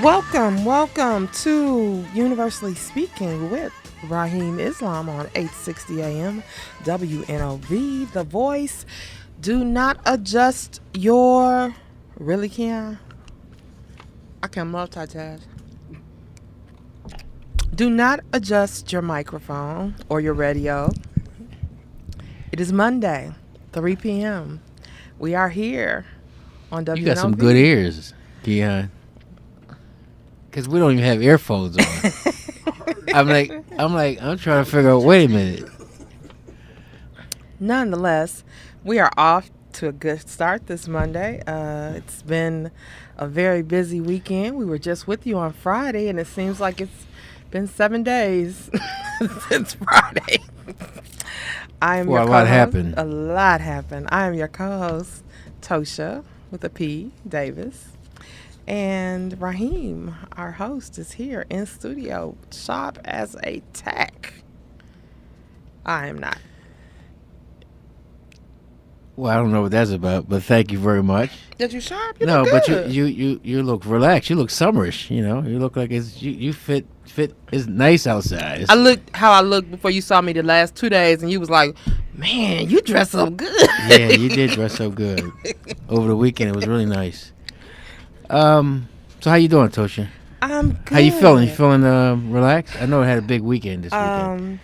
Welcome to Universally Speaking with Rahim Islam on 860 AM WNOV, The Voice. Do not adjust your... Really, can I can multitask. Do not adjust your microphone or your radio. It is Monday, 3 p.m. We are here on WNOV. You got some good ears, Keon. Because we don't even have earphones on. I'm trying to figure out, wait a minute. Nonetheless, we are off to a good start this Monday. It's been a very busy weekend. We were just with you on Friday, and it seems like it's been 7 days since Friday. I am your co-host. A lot happened. A lot happened. I am your co-host, Ptosha, with a P, Davis. And Rahim, our host, is here in studio, sharp as a tack. I am not. Well, I don't know what that's about, but thank you very much. Did you sharp? You no, look but good. you look relaxed. You look summerish. You know, you look like you fit. It's nice outside. I looked how I looked before you saw me the last 2 days, and you was like, "Man, you dress up good." Yeah, you did dress up good over the weekend. It was really nice. So how you doing, Ptosha? I'm good. How you feeling? You feeling relaxed? I know it had a big weekend this weekend.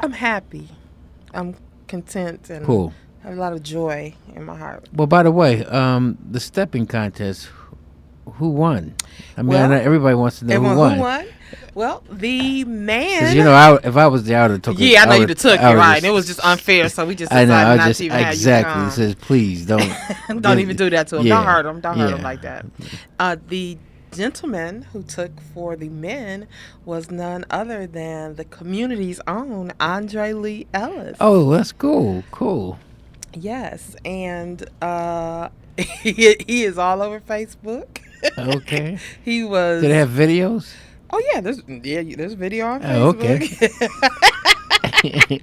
I'm happy. I'm content and Cool. have a lot of joy in my heart. Well, by the way, the stepping contest, who won? I mean, Well, I know everybody wants to know who Everyone won. Well, the man. Because, you know, if I was there, I would have took it. Yeah, I know you'd have took it, right. And it was just unfair, so we just decided not to even have you exactly. come. It says, please, don't. Don't even do that to him. Yeah, Don't hurt him. Don't hurt him yeah. like that. The gentleman who took for the men was none other than the community's own Andre Lee Ellis. Oh, that's cool. Cool. Yes, and he is all over Facebook. Okay. He was. Did they have videos? Oh yeah, there's video on Oh, Facebook. okay.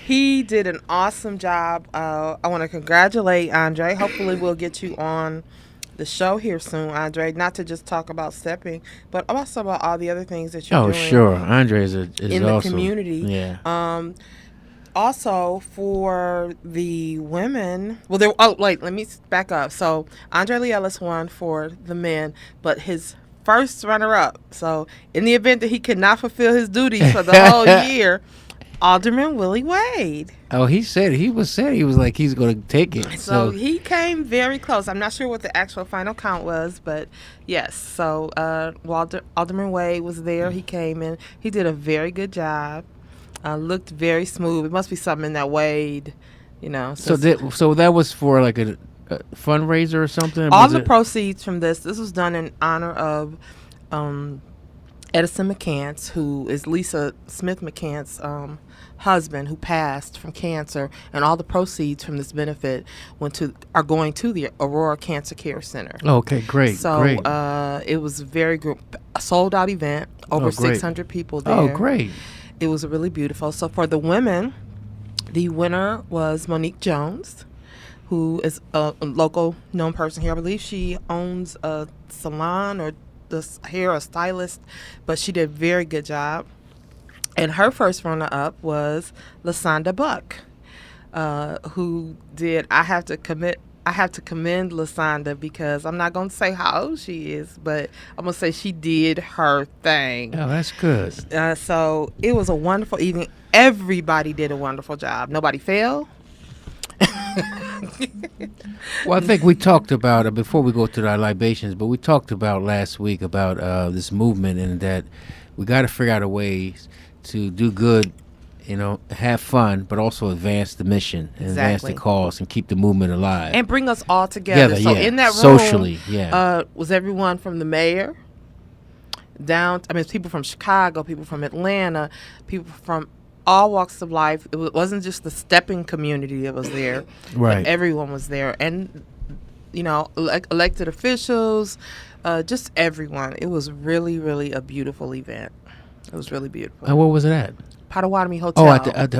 He did an awesome job. I want to congratulate Andre. Hopefully, we'll get you on the show here soon, Andre. Not to just talk about stepping, but also about all the other things that you're doing. Oh, sure. Andre is in awesome. The community. Yeah. Also, for the women, let me back up. So, Andre Lee Ellis won for the men, but his first runner-up. So, in the event that he could not fulfill his duties for the whole year, Alderman Willie Wade. Oh, he was like he's going to take it. So he came very close. I'm not sure what the actual final count was, but yes. So Alderman Wade was there. He came in. He did a very good job. Looked very smooth. It must be something in that Wade, you know. So that was for like a fundraiser or something? All the proceeds from this was done in honor of Edison McCants, who is Lisa Smith McCants' husband, who passed from cancer, and all the proceeds from this benefit are going to the Aurora Cancer Care Center. Oh, okay, great. So great. It was a sold out event, over 600 people there. Oh, great. It was really beautiful. So for the women, the winner was Monique Jones, who is a local known person here. I believe she owns a salon or a stylist, but she did a very good job. And her first runner-up was LaSonda Buck, who did. I have to commend LaSonda because I'm not going to say how old she is, but I'm going to say she did her thing. Oh, that's good. So it was a wonderful evening. Everybody did a wonderful job. Nobody failed. Well, I think we talked about it before we go to our libations, but we talked about last week about this movement and that we got to figure out a way to do good, you know, have fun, but also advance the mission and advance the cause and keep the movement alive. And bring us all together. So in that room, socially, was everyone from the mayor down, people from Chicago, people from Atlanta, people from all walks of life. It wasn't just the stepping community that was there. Right. But everyone was there. And, you know, elected officials, just everyone. It was really, really a beautiful event. It was really beautiful. And where was it at? Potawatomi Hotel.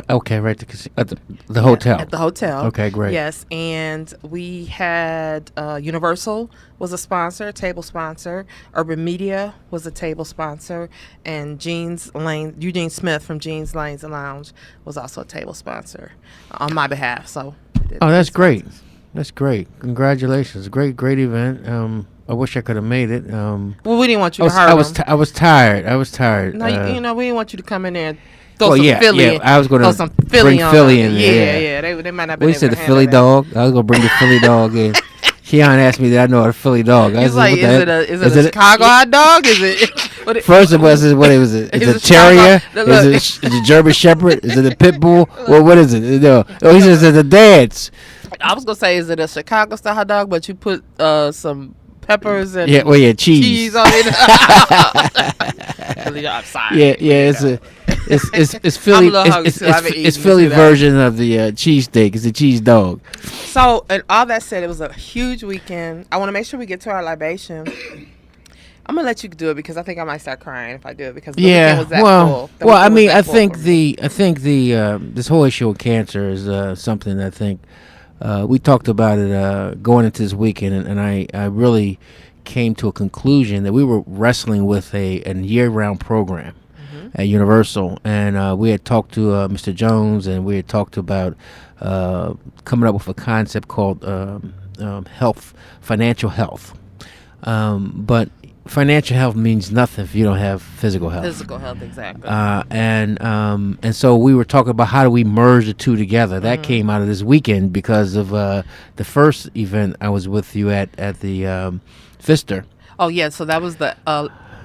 Oh, okay, right, the hotel. At the hotel. Okay, great. Yes, and we had Universal was a sponsor, table sponsor. Urban Media was a table sponsor, and Eugene Smith from Jeans Lanes and Lounge was also a table sponsor on my behalf. So. Oh, that's great. That's great. Congratulations. Great event. I wish I could have made it. Well, we didn't want you to hurt them. I was tired. No, we didn't want you to come in there and throw some Philly. Yeah, I was going to bring Philly in there. Yeah. They might not be. We said the Philly dog. I was going to bring the Philly dog in. Keon asked me that I know a Philly dog. He's like, is it a Chicago hot dog? Is it? First of all, is it a terrier? Is it a German Shepherd? Is it a pit bull? Well, what is it? No. Oh, he says it's a dance. I was gonna say, is it a Chicago style hot dog? But you put some peppers and cheese on it. I'm sorry. It's Philly. It's Philly version of the cheesesteak. It's a cheese dog. So, and all that said, it was a huge weekend. I want to make sure we get to our libation. I'm gonna let you do it because I think I might start crying if I do it because the weekend was that full. I think this whole issue of cancer is something I think we talked about it going into this weekend, and I really came to a conclusion that we were wrestling with a year-round program at Universal, and we had talked to Mr. Jones, and we had talked about coming up with a concept called financial health, but financial health means nothing if you don't have physical health. Physical health, exactly. And so we were talking about how do we merge the two together. That came out of this weekend because of the first event I was with you at the Pfister. Oh yeah, so that was the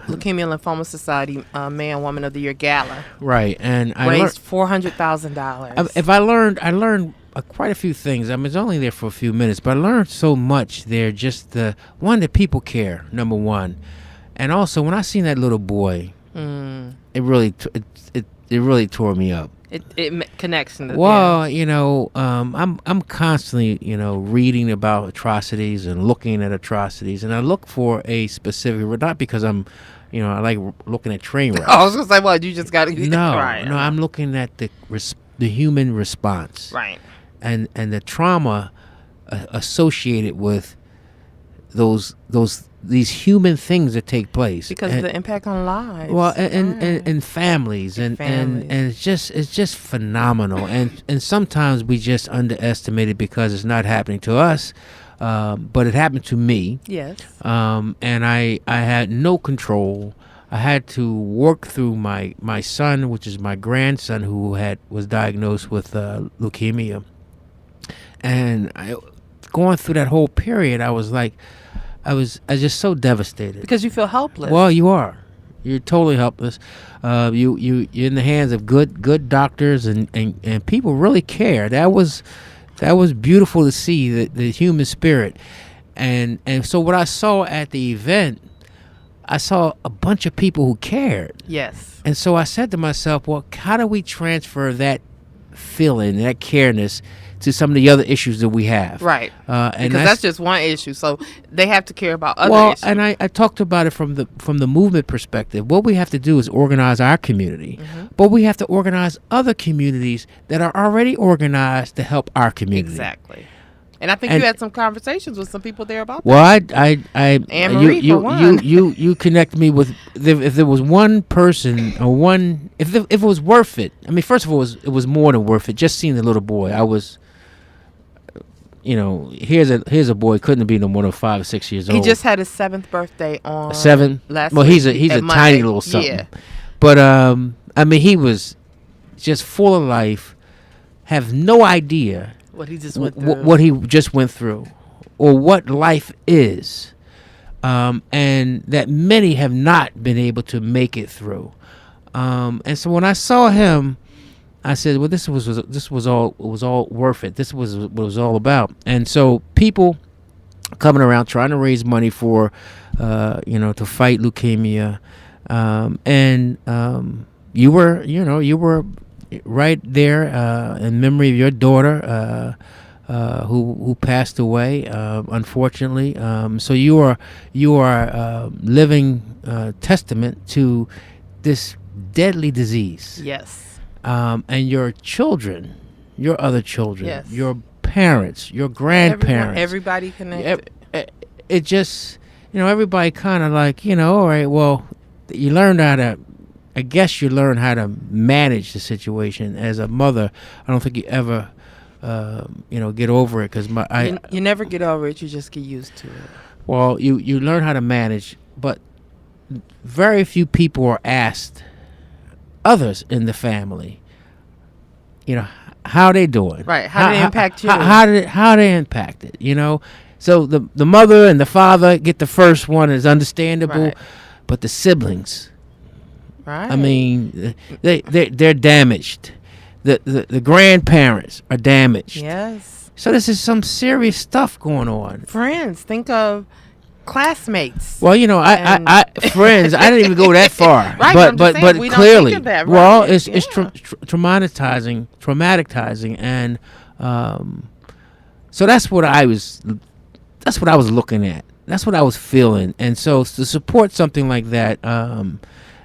Leukemia and Lymphoma Society Man Woman of the Year Gala. Right, and I raised $400,000. If I learned quite a few things. I mean, it's only there for a few minutes, but I learned so much there. Just the one that people care, number one, and also when I seen that little boy, it really tore me up. It connects. Well, I'm constantly reading about atrocities and looking at atrocities, and I look for a specific, not because I'm, I like looking at train wrecks. I was gonna say, well, you just got to no, right. No, I'm looking at the human response, right. And the trauma associated with these human things that take place because of the impact on lives. Well, and families and it's just phenomenal. and sometimes we just underestimate it because it's not happening to us, but it happened to me. Yes. And I had no control. I had to work through my son, which is my grandson, who was diagnosed with leukemia. And going through that whole period, I was just so devastated. Because you feel helpless. Well, you are. You're totally helpless. You're in the hands of good doctors and people really care. That was beautiful to see the human spirit. And so what I saw at the event, I saw a bunch of people who cared. Yes. And so I said to myself, well, how do we transfer that feeling, that careness, to some of the other issues that we have? Right. And because that's just one issue. So they have to care about other issues. And I talked about it from the movement perspective. What we have to do is organize our community, but we have to organize other communities that are already organized to help our community. Exactly. And I think you had some conversations with some people there about that. Well, Anne-Marie, you connect me with if there was one person or one if it was worth it. I mean, first of all, it was more than worth it. Just seeing the little boy, I was. Here's a boy couldn't have been no more than 5 or 6 years old. He just had his 7th birthday on 7. Last well, week he's a Monday. tiny little something. Yeah. But I mean, he was just full of life. Have no idea what he just went through. What he just went through, or what life is, and that many have not been able to make it through. And so when I saw him, I said, well, this was all worth it. This was what it was all about. And so people coming around trying to raise money for, to fight leukemia. And you were right there in memory of your daughter who passed away, unfortunately. So you are living testament to this deadly disease. Yes. and your children, your other children, Yes. your parents, your grandparents, everybody connected. It just, everybody kind of like, all right, well, you learn how to, I guess you learn how to manage the situation. As a mother, I don't think you ever, get over it, because you never get over it. You just get used to it. well, you learn how to manage, but very few people are asked, others in the family, how they doing, Right? How did it impact you? How they impact it, So the mother and the father get the first one, is understandable, Right. but the siblings, Right. I mean, they're damaged. The grandparents are damaged. Yes. So this is some serious stuff going on. Friends. Think of classmates. Well, I friends. I didn't even go that far. Right, But I'm just saying, we don't clearly, think of that, well, right? it's Yeah. traumatizing, and so that's what I was looking at. That's what I was feeling, and so to support something like that,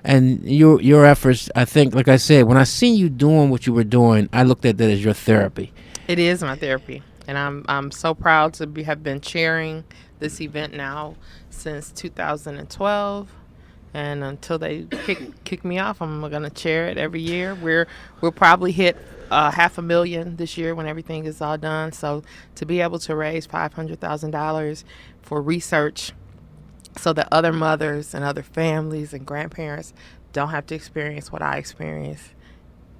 and your efforts, I think, like I said, when I seen you doing what you were doing, I looked at that as your therapy. It is my therapy, and I'm so proud to have been chairing this event now since 2012, and until they kick me off, I'm gonna chair it every year. We'll probably hit $500,000 this year when everything is all done. So to be able to raise $500,000 for research, so that other mothers and other families and grandparents don't have to experience what I experienced,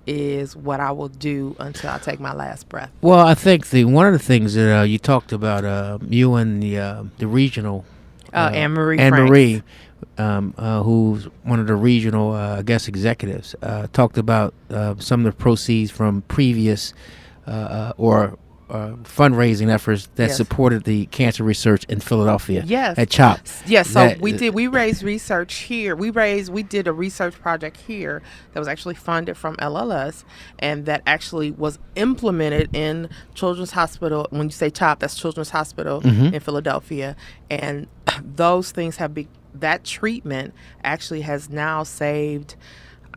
is what I will do until I take my last breath. Well, I think one of the things that you talked about, you and the regional Anne-Marie who's one of the regional, I guess, executives, talked about some of the proceeds from previous or fundraising efforts that Yes. supported the cancer research in Philadelphia. Yes. At CHOP. Yes, so That- we raised research here. We did a research project here that was actually funded from LLS, and that actually was implemented in Children's Hospital. When you say CHOP, that's Children's Hospital in Philadelphia, and those things that treatment actually has now saved,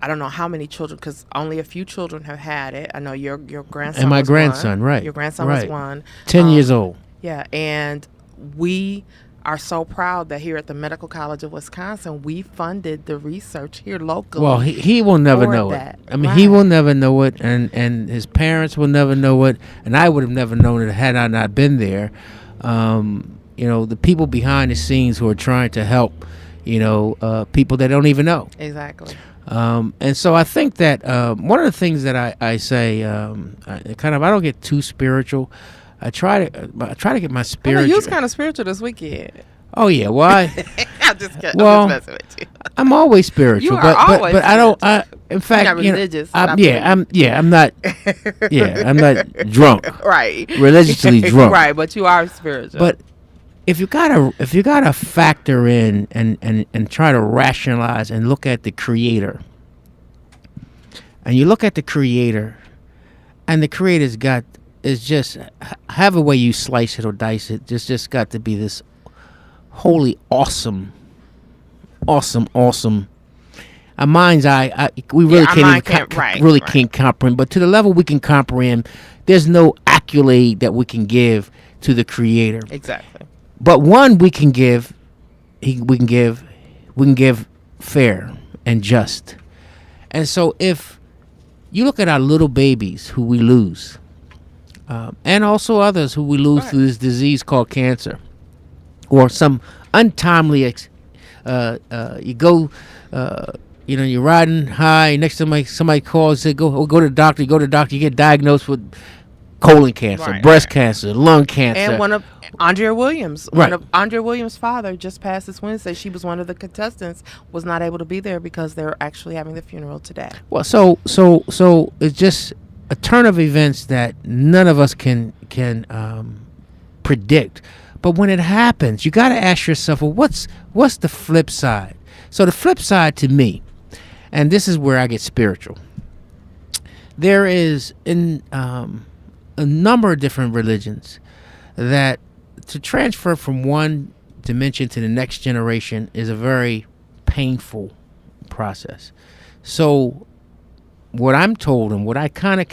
I don't know how many children, because only a few children have had it. I know your grandson And my was grandson, one. right. Your grandson right. was one. 10 years old. Yeah, and we are so proud that here at the Medical College of Wisconsin, we funded the research here locally. Well, he will never for know that. it. I mean, he Right. will never know it, and his parents will never know it, and I would have never known it had I not been there. The people behind the scenes who are trying to help, people that don't even know. Exactly. And so I think that one of the things that I say, I don't get too spiritual. I try to get my I know spiritual. you was kind of spiritual this weekend. Oh yeah, why? I'm just kidding. Well, I'm just messing with you. I'm always spiritual, You are but always I don't. In fact, not religious. I'm Stop not. I'm not drunk, Right. religiously drunk. Right, but you are spiritual. But if you gotta factor in and try to rationalize and look at the Creator, and you look at the Creator, and the Creator's is just however way you slice it or dice it, just got to be this holy, awesome. Our mind's eye, we really our mind can't comprehend. But to the level we can comprehend, there's no accolade that we can give to the Creator. Exactly. But one we can give fair and just. And so if you look at our little babies who we lose, and also others who we lose through this disease called cancer, or some untimely, you go, you're riding high, next to somebody calls, say go to the doctor. You go to the doctor, you get diagnosed with colon cancer, breast cancer, lung cancer. And one of Andrea Williams, Right. one of Andrea Williams' father, just passed this Wednesday. She was one of the contestants, was not able to be there because they're actually having the funeral today. Well, so it's just a turn of events that none of us can predict. But when it happens, you got to ask yourself, well, what's the flip side? So the flip side to me, and this is where I get spiritual. There is in a number of different religions that to transfer from one dimension to the next generation is a very painful process. So what I'm told and what I kind of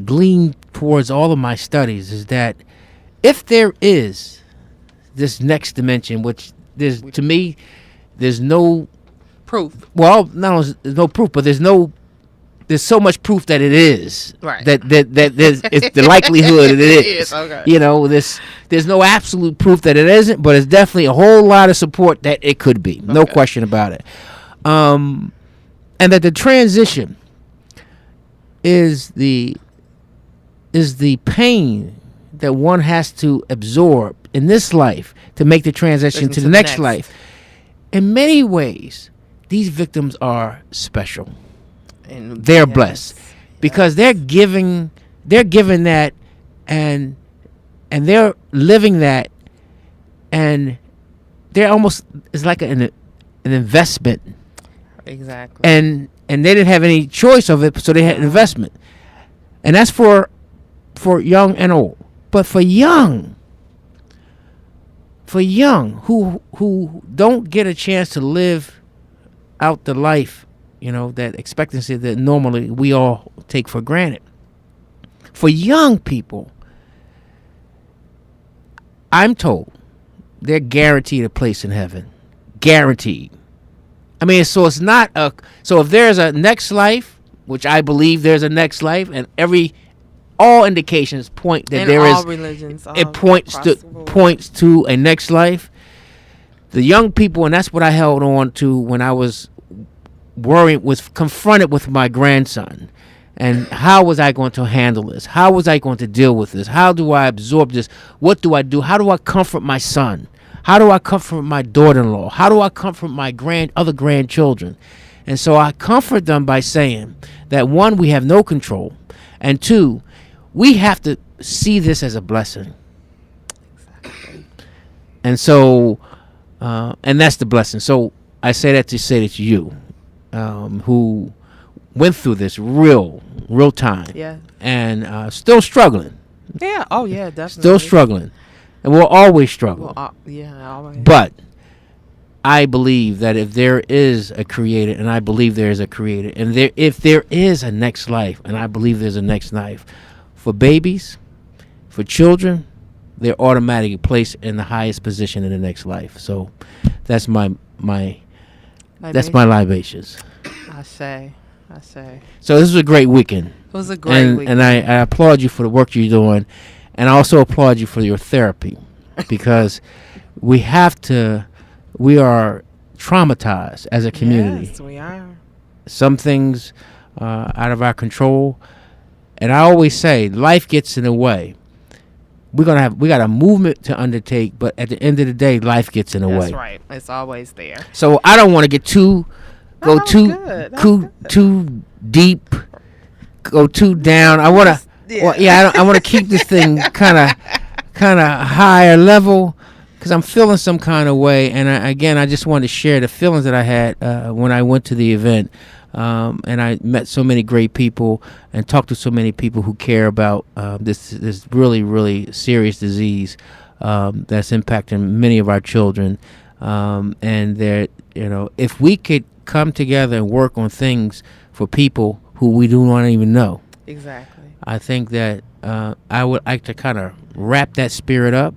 glean towards all of my studies is that if there is this next dimension, which there's to me, there's no Proof. well, there's no proof, but there's so much proof that it is. Right. That there's it's the likelihood that it is. Okay. You know, there's no absolute proof that it isn't, but it's definitely a whole lot of support that it could be. No question about it. And that the transition is the pain that one has to absorb in this life to make the transition to the next life. In many ways, these victims are special. And They're blessed because they're giving that and they're living that, and they're almost, it's like an investment. Exactly. And they didn't have any choice of it, so they had an investment. And that's for young and old. But for young who don't get a chance to live out the life, you know, that expectancy that normally we all take for granted. For young people, I'm told they're guaranteed a place in heaven. Guaranteed. I mean, so it's not so if there's a next life, which I believe there's a next life, and all indications point that there all is. Religions, It points to a next life. The young people, and that's what I held on to when I was confronted with my grandson, and how was I going to handle this? How was I going to deal with this? How do I absorb this? What do I do? How do I comfort my son? How do I comfort my daughter-in-law? How do I comfort my other grandchildren? And so I comfort them by saying that, one, we have no control, and two, we have to see this as a blessing. Exactly. And so, and that's the blessing. So I say that to you, who went through this real time. Yeah. And still struggling. Yeah. Oh, yeah, definitely. Still struggling. And we'll always struggle. Well, yeah, always. But I believe that if there is a creator, and I believe there is a creator, and if there is a next life, and I believe there's a next life, for babies, for children, they're automatically placed in the highest position in the next life. So that's my that's my libations. I say. So this was a great weekend. It was a great weekend. And I applaud you for the work you're doing, and I also applaud you for your therapy, because we are traumatized as a community. Yes, we are. Some things out of our control, and I always say life gets in the way. We got a movement to undertake, but at the end of the day, life gets in the way. That's right. It's always there. So I don't want to get too deep, go too down. I want to, I want to keep this thing kind of higher level, because I'm feeling some kind of way. And I just wanted to share the feelings that I had when I went to the event. And I met so many great people and talked to so many people who care about this really, really serious disease that's impacting many of our children. And if we could come together and work on things for people who we do not even know. Exactly. I think that I would like to kind of wrap that spirit up,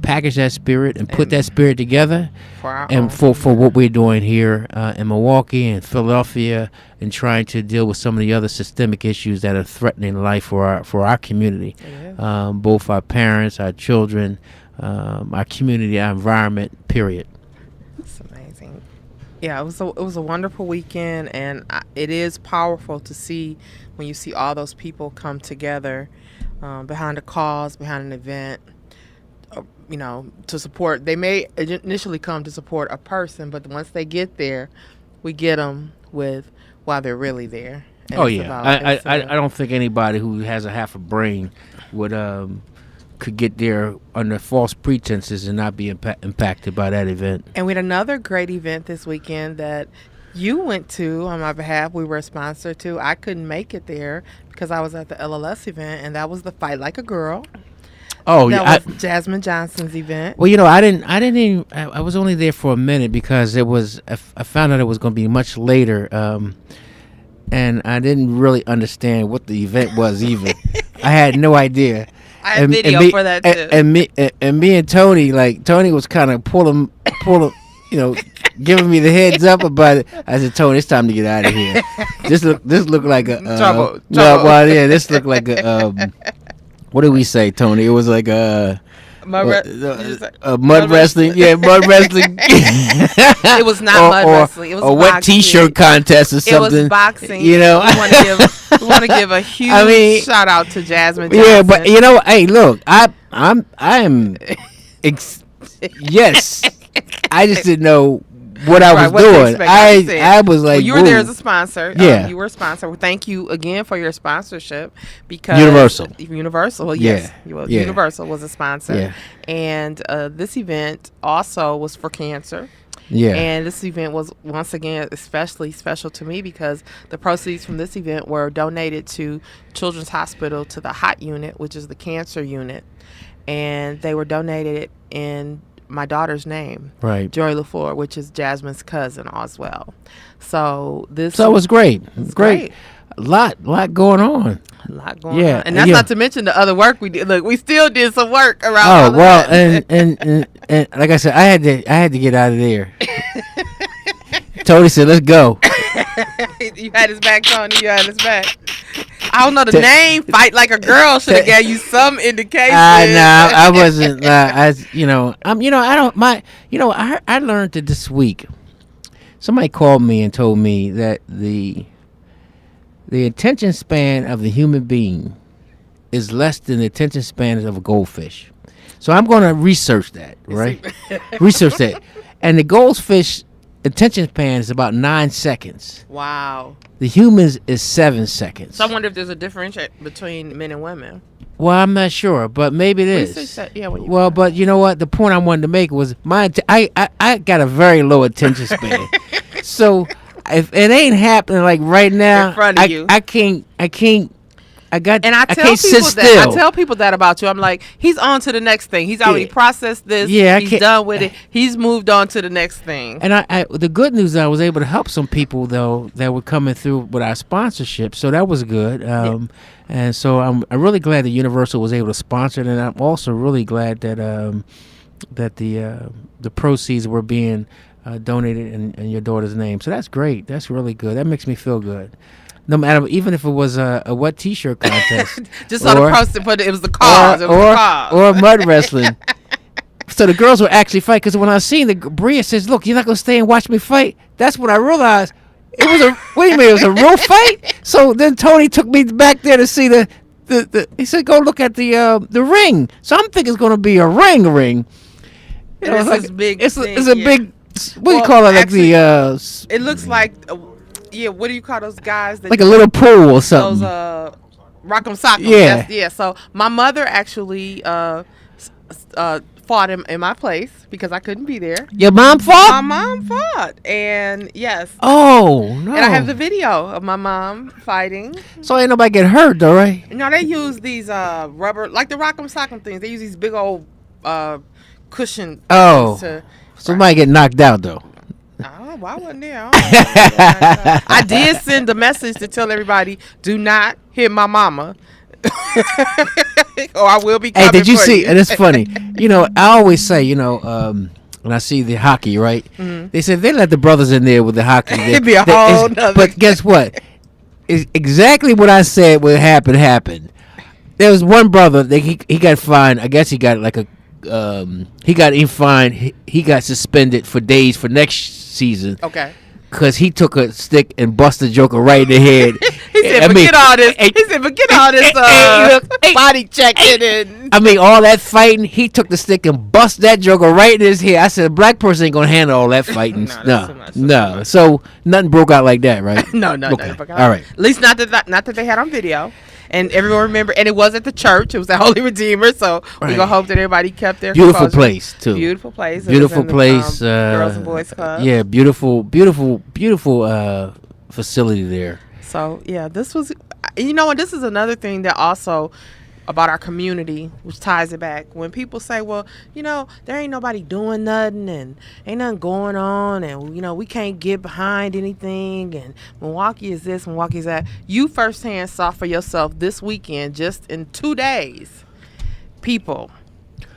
package that spirit, and put that spirit together for what we're doing here in Milwaukee and Philadelphia, and trying to deal with some of the other systemic issues that are threatening life for our community, both our parents, our children, our community, our environment, period. That's amazing. Yeah, it was a wonderful weekend, and it is powerful to see when you see all those people come together behind a cause, behind an event. To support. They may initially come to support a person, but once they get there, we get them with why they're really there. And I don't think anybody who has a half a brain could get there under false pretenses and not be impacted by that event. And we had another great event this weekend that you went to on my behalf. We were a sponsor to. I couldn't make it there because I was at the LLS event, and that was the Fight Like a Girl. Oh, That was Jasmine Johnson's event. Well, I was only there for a minute because I found out it was going to be much later, and I didn't really understand what the event was even. I had no idea. I have video for that too. And me and Tony, Tony was kind of pulling, giving me the heads up about it. I said, Tony, it's time to get out of here. This looked like a trouble. No, well, yeah, this looked like a what did we say, Tony? It was like a mud wrestling. Yeah, mud wrestling. It was not mud wrestling. It was a wet T-shirt contest or something. It was boxing. We want to give a huge shout out to Jasmine Johnson. Yeah, but hey, look, I am. Yes, I just didn't know what I was doing. I was like, you were there as a sponsor. Yeah, you were a sponsor. Well, thank you again for your sponsorship because Universal. Well, yes, Universal was a sponsor. Yeah. And this event also was for cancer. Yeah. And this event was once again especially special to me because the proceeds from this event were donated to Children's Hospital to the HOT unit, which is the cancer unit, and they were donated in my daughter's name, right? Joy LaFleur, which is Jasmine's cousin as well. So it was great. It's great. A lot going on. A lot going on. And that's not to mention the other work we did. Look, we still did some work around. Oh well, and like I said, I had to get out of there. Tony said, "Let's go." You had his back, Tony. You had his back. I don't know the name. Fight Like a Girl should have gave you some indication. I wasn't. I learned that this week. Somebody called me and told me that the attention span of the human being is less than the attention span of a goldfish. So I'm going to research that, right? Research that, and the goldfish attention span is about 9 seconds. Wow. The humans is 7 seconds. So I wonder if there's a difference between men and women. Well, I'm not sure, but maybe it is. But you know what? The point I wanted to make was I got a very low attention span. So if it ain't happening like right now, in front of you, I can't. I tell people that about you. I'm like, he's on to the next thing. He's already processed this. Yeah, he's done with it. He's moved on to the next thing. And the good news, I was able to help some people though that were coming through with our sponsorship, so that was good. And so I'm really glad that Universal was able to sponsor it, and I'm also really glad that that the proceeds were being donated in your daughter's name. So that's great. That's really good. That makes me feel good. No matter, even if it was a wet T-shirt contest, just on the poster, but it was the cause, or mud wrestling. So the girls were actually fighting. Because when I seen Bria says, "Look, you're not gonna stay and watch me fight." That's when I realized it was a. Wait a minute, it was a real fight. So then Tony took me back there to see the. He said, "Go look at the ring." So I'm thinking it's gonna be a ring. You know, it's like big. It's a big. What do you call it? Actually, like it looks like. Yeah, what do you call those guys? That like a little pool or something. Those rock'em sock'em. Yeah. Yeah. So my mother actually fought him in my place because I couldn't be there. Your mom fought? My mom fought. And yes. Oh, no. And I have the video of my mom fighting. So ain't nobody get hurt though, right? No, they use these rubber, like the rock'em sock'em things. They use these big old cushion. Oh. Somebody get knocked out though. Oh, well, I wasn't there. I did send a message to tell everybody, do not hit my mama. Or I will be coming. Hey, did you see? You. And it's funny. I always say, when I see the hockey, right? Mm-hmm. They said they let the brothers in there with the hockey. It'd be a whole nother. But guess what? It's exactly what I said would happen happened. There was one brother that he got fined. I guess he got like a he got fined. He got suspended for days for next season. Okay. Because he took a stick and busted Joker right in the head. He said, forget all this. He said, forget all this body checking. And I mean, all that fighting, he took the stick and bust that Joker right in his head. I said, a black person ain't going to handle all that fighting. No. So nothing broke out like that, right? No. Okay. All right. At least not that they had on video. And everyone remember, and it was at the church. It was at Holy Redeemer, so we're going to hope that everybody kept their beautiful composure. Place, too. Beautiful place. Beautiful place. Girls and Boys Club. Yeah, beautiful facility there. So, yeah, this was, and this is another thing that also about our community, which ties it back. When people say, well, there ain't nobody doing nothing and ain't nothing going on and, we can't get behind anything and Milwaukee is this, Milwaukee is that. You firsthand saw for yourself this weekend, just in 2 days, people.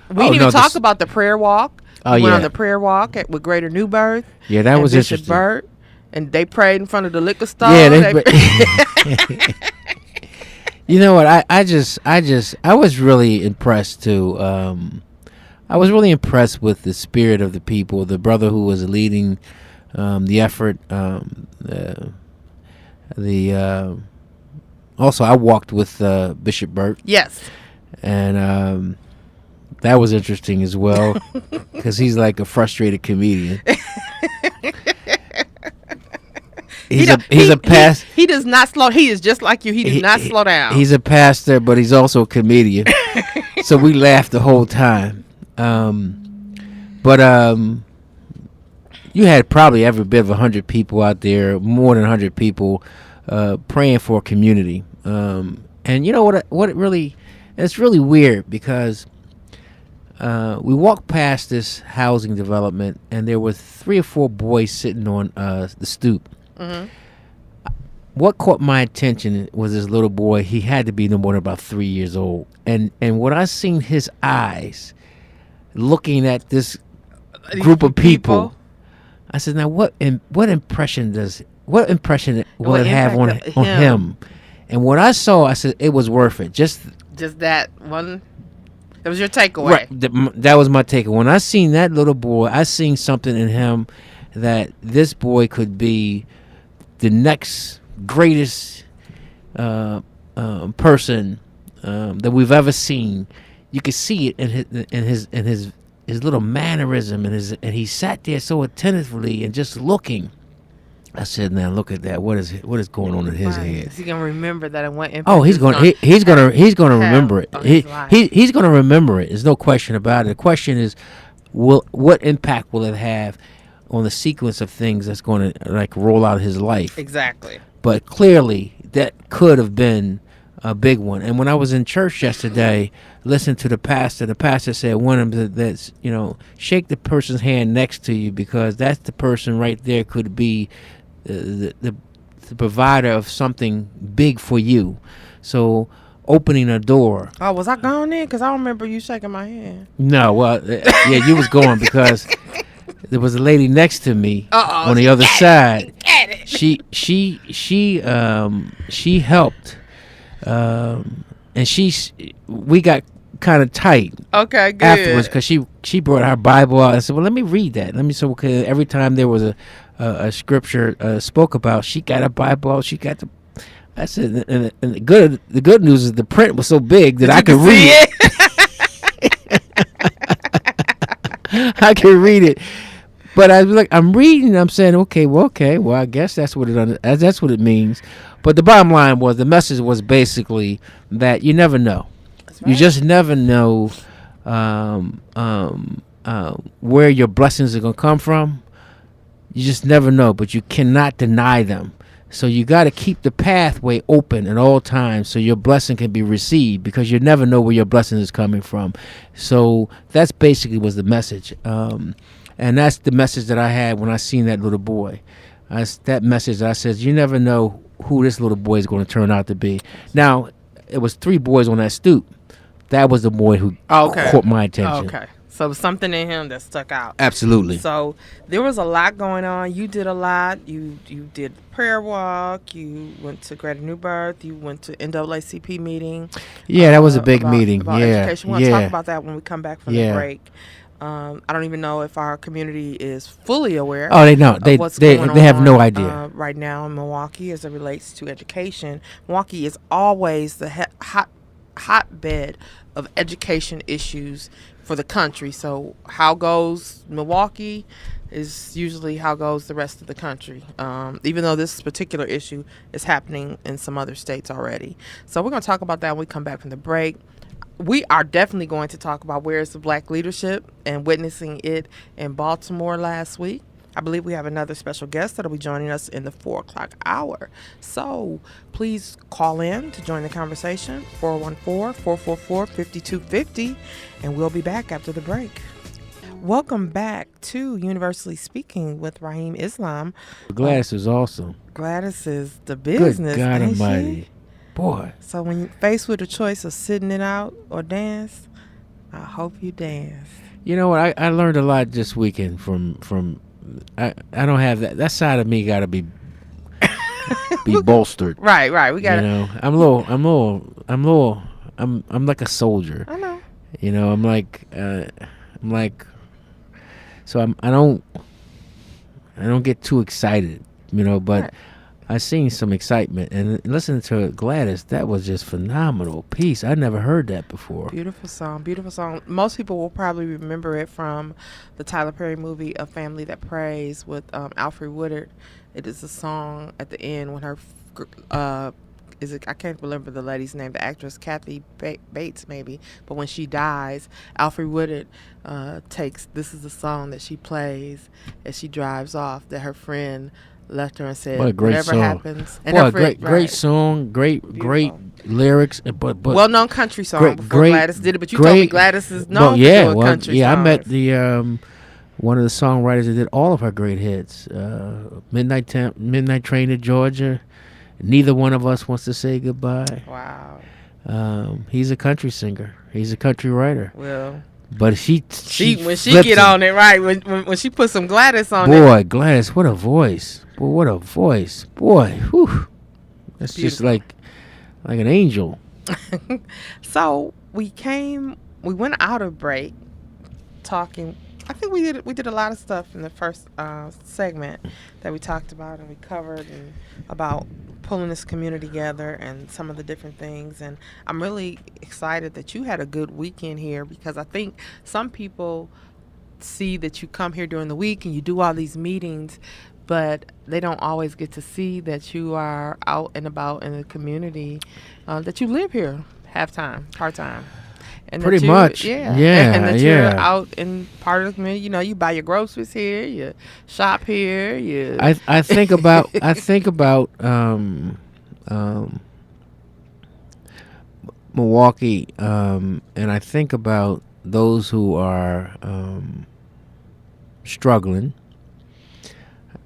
We didn't even talk about the prayer walk. We went on the prayer walk with Greater New Birth. Yeah, that was Bishop interesting. Burt, and they prayed in front of the liquor store. Yeah, you know what? I was really impressed too. I was really impressed with the spirit of the people. The brother who was leading the effort. Also, I walked with Bishop Burt. Yes. And that was interesting as well, because he's like a frustrated comedian. He's a pastor. He does not slow. He is just like you. He does not slow down. He's a pastor, but he's also a comedian. So we laughed the whole time. But you had probably every bit of 100 people out there, more than 100 people, praying for a community. And you know what it really, it's really weird because we walked past this housing development and there were 3 or 4 boys sitting on the stoop. Mm-hmm. What caught my attention was this little boy. He had to be no more than about 3 years old. And when I seen his eyes looking at this group of people, I said, now what impression will it have on him? And what I saw, I said, it was worth it. Just that one. That was your takeaway. Right. That was my takeaway. When I seen that little boy, I seen something in him that this boy could be the next greatest person that we've ever seen. You could see it in his little mannerism and he sat there so attentively and just looking. I said, "Now look at that. What is going on in his head? Is he gonna remember that? And what impact? Oh, he's gonna remember it. He's gonna remember it. There's no question about it. The question is, what impact will it have on the sequence of things that's going to like roll out his life? Exactly. But clearly, that could have been a big one. And when I was in church yesterday, listening to the pastor said one of them that's shake the person's hand next to you, because that's the person right there could be the provider of something big for you. So opening a door. Oh, was I going in? Because I don't remember you shaking my hand. No, well, yeah, you was going because there was a lady next to me on the other side. She helped, and we got kind of tight. Okay, good. Afterwards, because she brought her Bible out. I said, well, let me read that. Okay, every time there was a scripture spoke about, she got a Bible out. She got I said, and the good news is the print was so big that I could read it. I could read it. But I was like, I'm reading, and I'm saying, okay, well, I guess that's what it means. But the bottom line was, the message was basically that you never know. Right. You just never know where your blessings are going to come from. You just never know, but you cannot deny them. So you got to keep the pathway open at all times so your blessing can be received, because you never know where your blessing is coming from. So that's basically was the message. And that's the message that I had when I seen that little boy. That message, I said, you never know who this little boy is going to turn out to be. Now, it was 3 boys on that stoop. That was the boy who caught my attention. Okay. So something in him that stuck out. Absolutely. So there was a lot going on. You did a lot. You did prayer walk. You went to Greater New Birth. You went to NAACP meeting. Yeah, that was a big meeting. About education. We'll talk about that when we come back from the break. I don't even know if our community is fully aware. Oh, they don't. They have no idea right now in Milwaukee as it relates to education. Milwaukee is always the hotbed of education issues for the country. So how goes Milwaukee is usually how goes the rest of the country, even though this particular issue is happening in some other states already. So we're going to talk about that when we come back from the break. We are definitely going to talk about where is the black leadership and witnessing it in Baltimore last week. I believe we have another special guest that'll be joining us in the 4 o'clock hour. So please call in to join the conversation, 414-444-5250, and we'll be back after the break. Welcome back to Universally Speaking with Rahim Islam. Gladys is awesome. Gladys is the business. Good God ain't Almighty. She? Boy. So when you're faced with a choice of sitting it out or dance, I hope you dance. You know what? I learned a lot this weekend from I don't have that side of me got to be bolstered. Right. We got to. I'm like a soldier. I know. You know, I'm like so I don't get too excited, you know, but Right. I seen some excitement, and listening to Gladys, that was just phenomenal piece. I never heard that before. Beautiful song. Most people will probably remember it from the Tyler Perry movie A Family That Prays with Alfred Woodard. It is a song at the end when her I can't remember the lady's name, the actress Kathy Bates maybe, but when she dies, Alfred Woodard this is the song that she plays as she drives off, that her friend left her and said, What a great whatever song. happens. And Boy, her friend, great song, great lyrics, but well-known country song before Gladys did it, but you told me Gladys is known for doing country songs. I met the one of the songwriters that did all of her great hits. Midnight Train to Georgia. Neither one of us wants to say goodbye. Wow. He's a country singer. He's a country writer. Well, but she when she get on it, right? When she put some Gladys on it. Boy, Gladys, what a voice! Boy, what a voice! Boy, whew. That's just like an angel. So we went out of break talking. I think we did a lot of stuff in the first segment that we talked about and we covered about pulling this community together and some of the different things. And I'm really excited that you had a good weekend here, because I think some people see that you come here during the week and you do all these meetings, but they don't always get to see that you are out and about in the community, that you live here half-time, part-time. And pretty much, yeah. And that you're out in part of the community. You know, you buy your groceries here, you shop here. I think about Milwaukee, and I think about those who are struggling,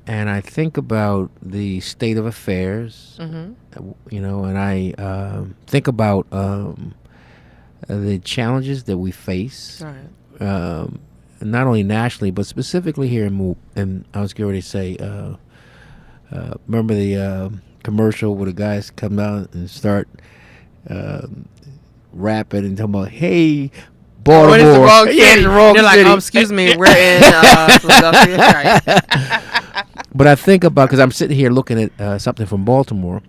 and I think about the state of affairs. Mm-hmm. You know, and I think about the challenges that we face, Right. Not only nationally but specifically here and I was getting ready to say, remember the commercial where the guys come out and start rapping and talking about, "Hey, Baltimore, what is the wrong city?" the wrong They're city. like, excuse me, we're in Philadelphia. Right. But I think about, because I'm sitting here looking at something from Baltimore,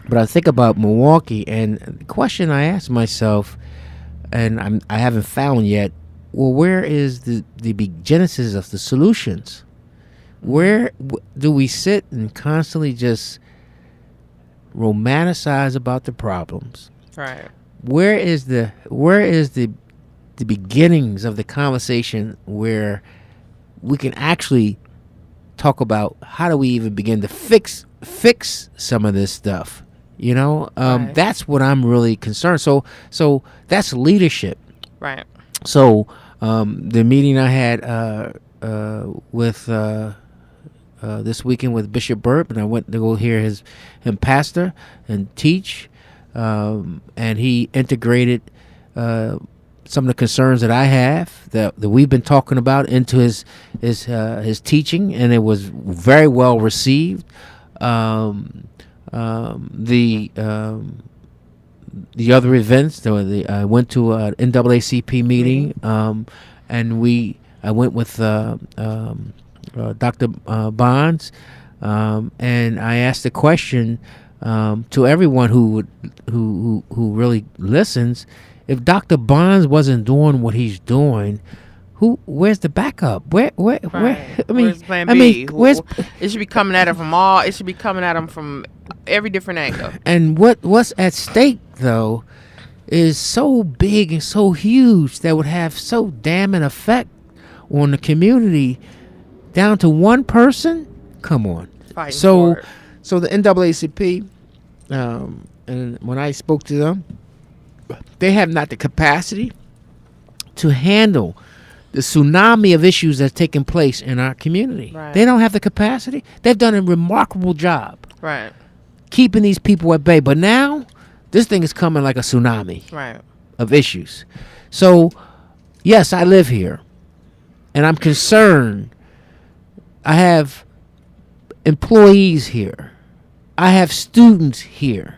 but I think about Milwaukee, and the question I ask myself, and I haven't found yet, well, where is the genesis of the solutions? Where do we sit and constantly just romanticize about the problems? Right. Where is the beginnings of the conversation where we can actually talk about how do we even begin to fix some of this stuff? You know, Right. That's what I'm really concerned. So that's leadership. Right. So the meeting I had with this weekend with Bishop Burp, and I went to go hear him pastor and teach, and he integrated some of the concerns that I have that we've been talking about into his teaching, and it was very well received. The other events, I went to an NAACP meeting, and I went with Dr. Bonds, and I asked the question to everyone who really listens: if Dr. Bonds wasn't doing what he's doing, where's the backup? Where? Right. I mean, Where's Plan B? Where's? It should be coming at him from all. It should be coming at him from every different angle. And what's at stake though is so big and so huge that would have so damn an effect on the community down to one person. Come on. Fighting So, for it. so the NAACP, and when I spoke to them, they have not the capacity to handle the tsunami of issues that's taking place in our community. Right. They don't have the capacity. They've done a remarkable job Right. keeping these people at bay. But now, this thing is coming like a tsunami Right. of issues. So, yes, I live here, and I'm concerned. I have employees here. I have students here.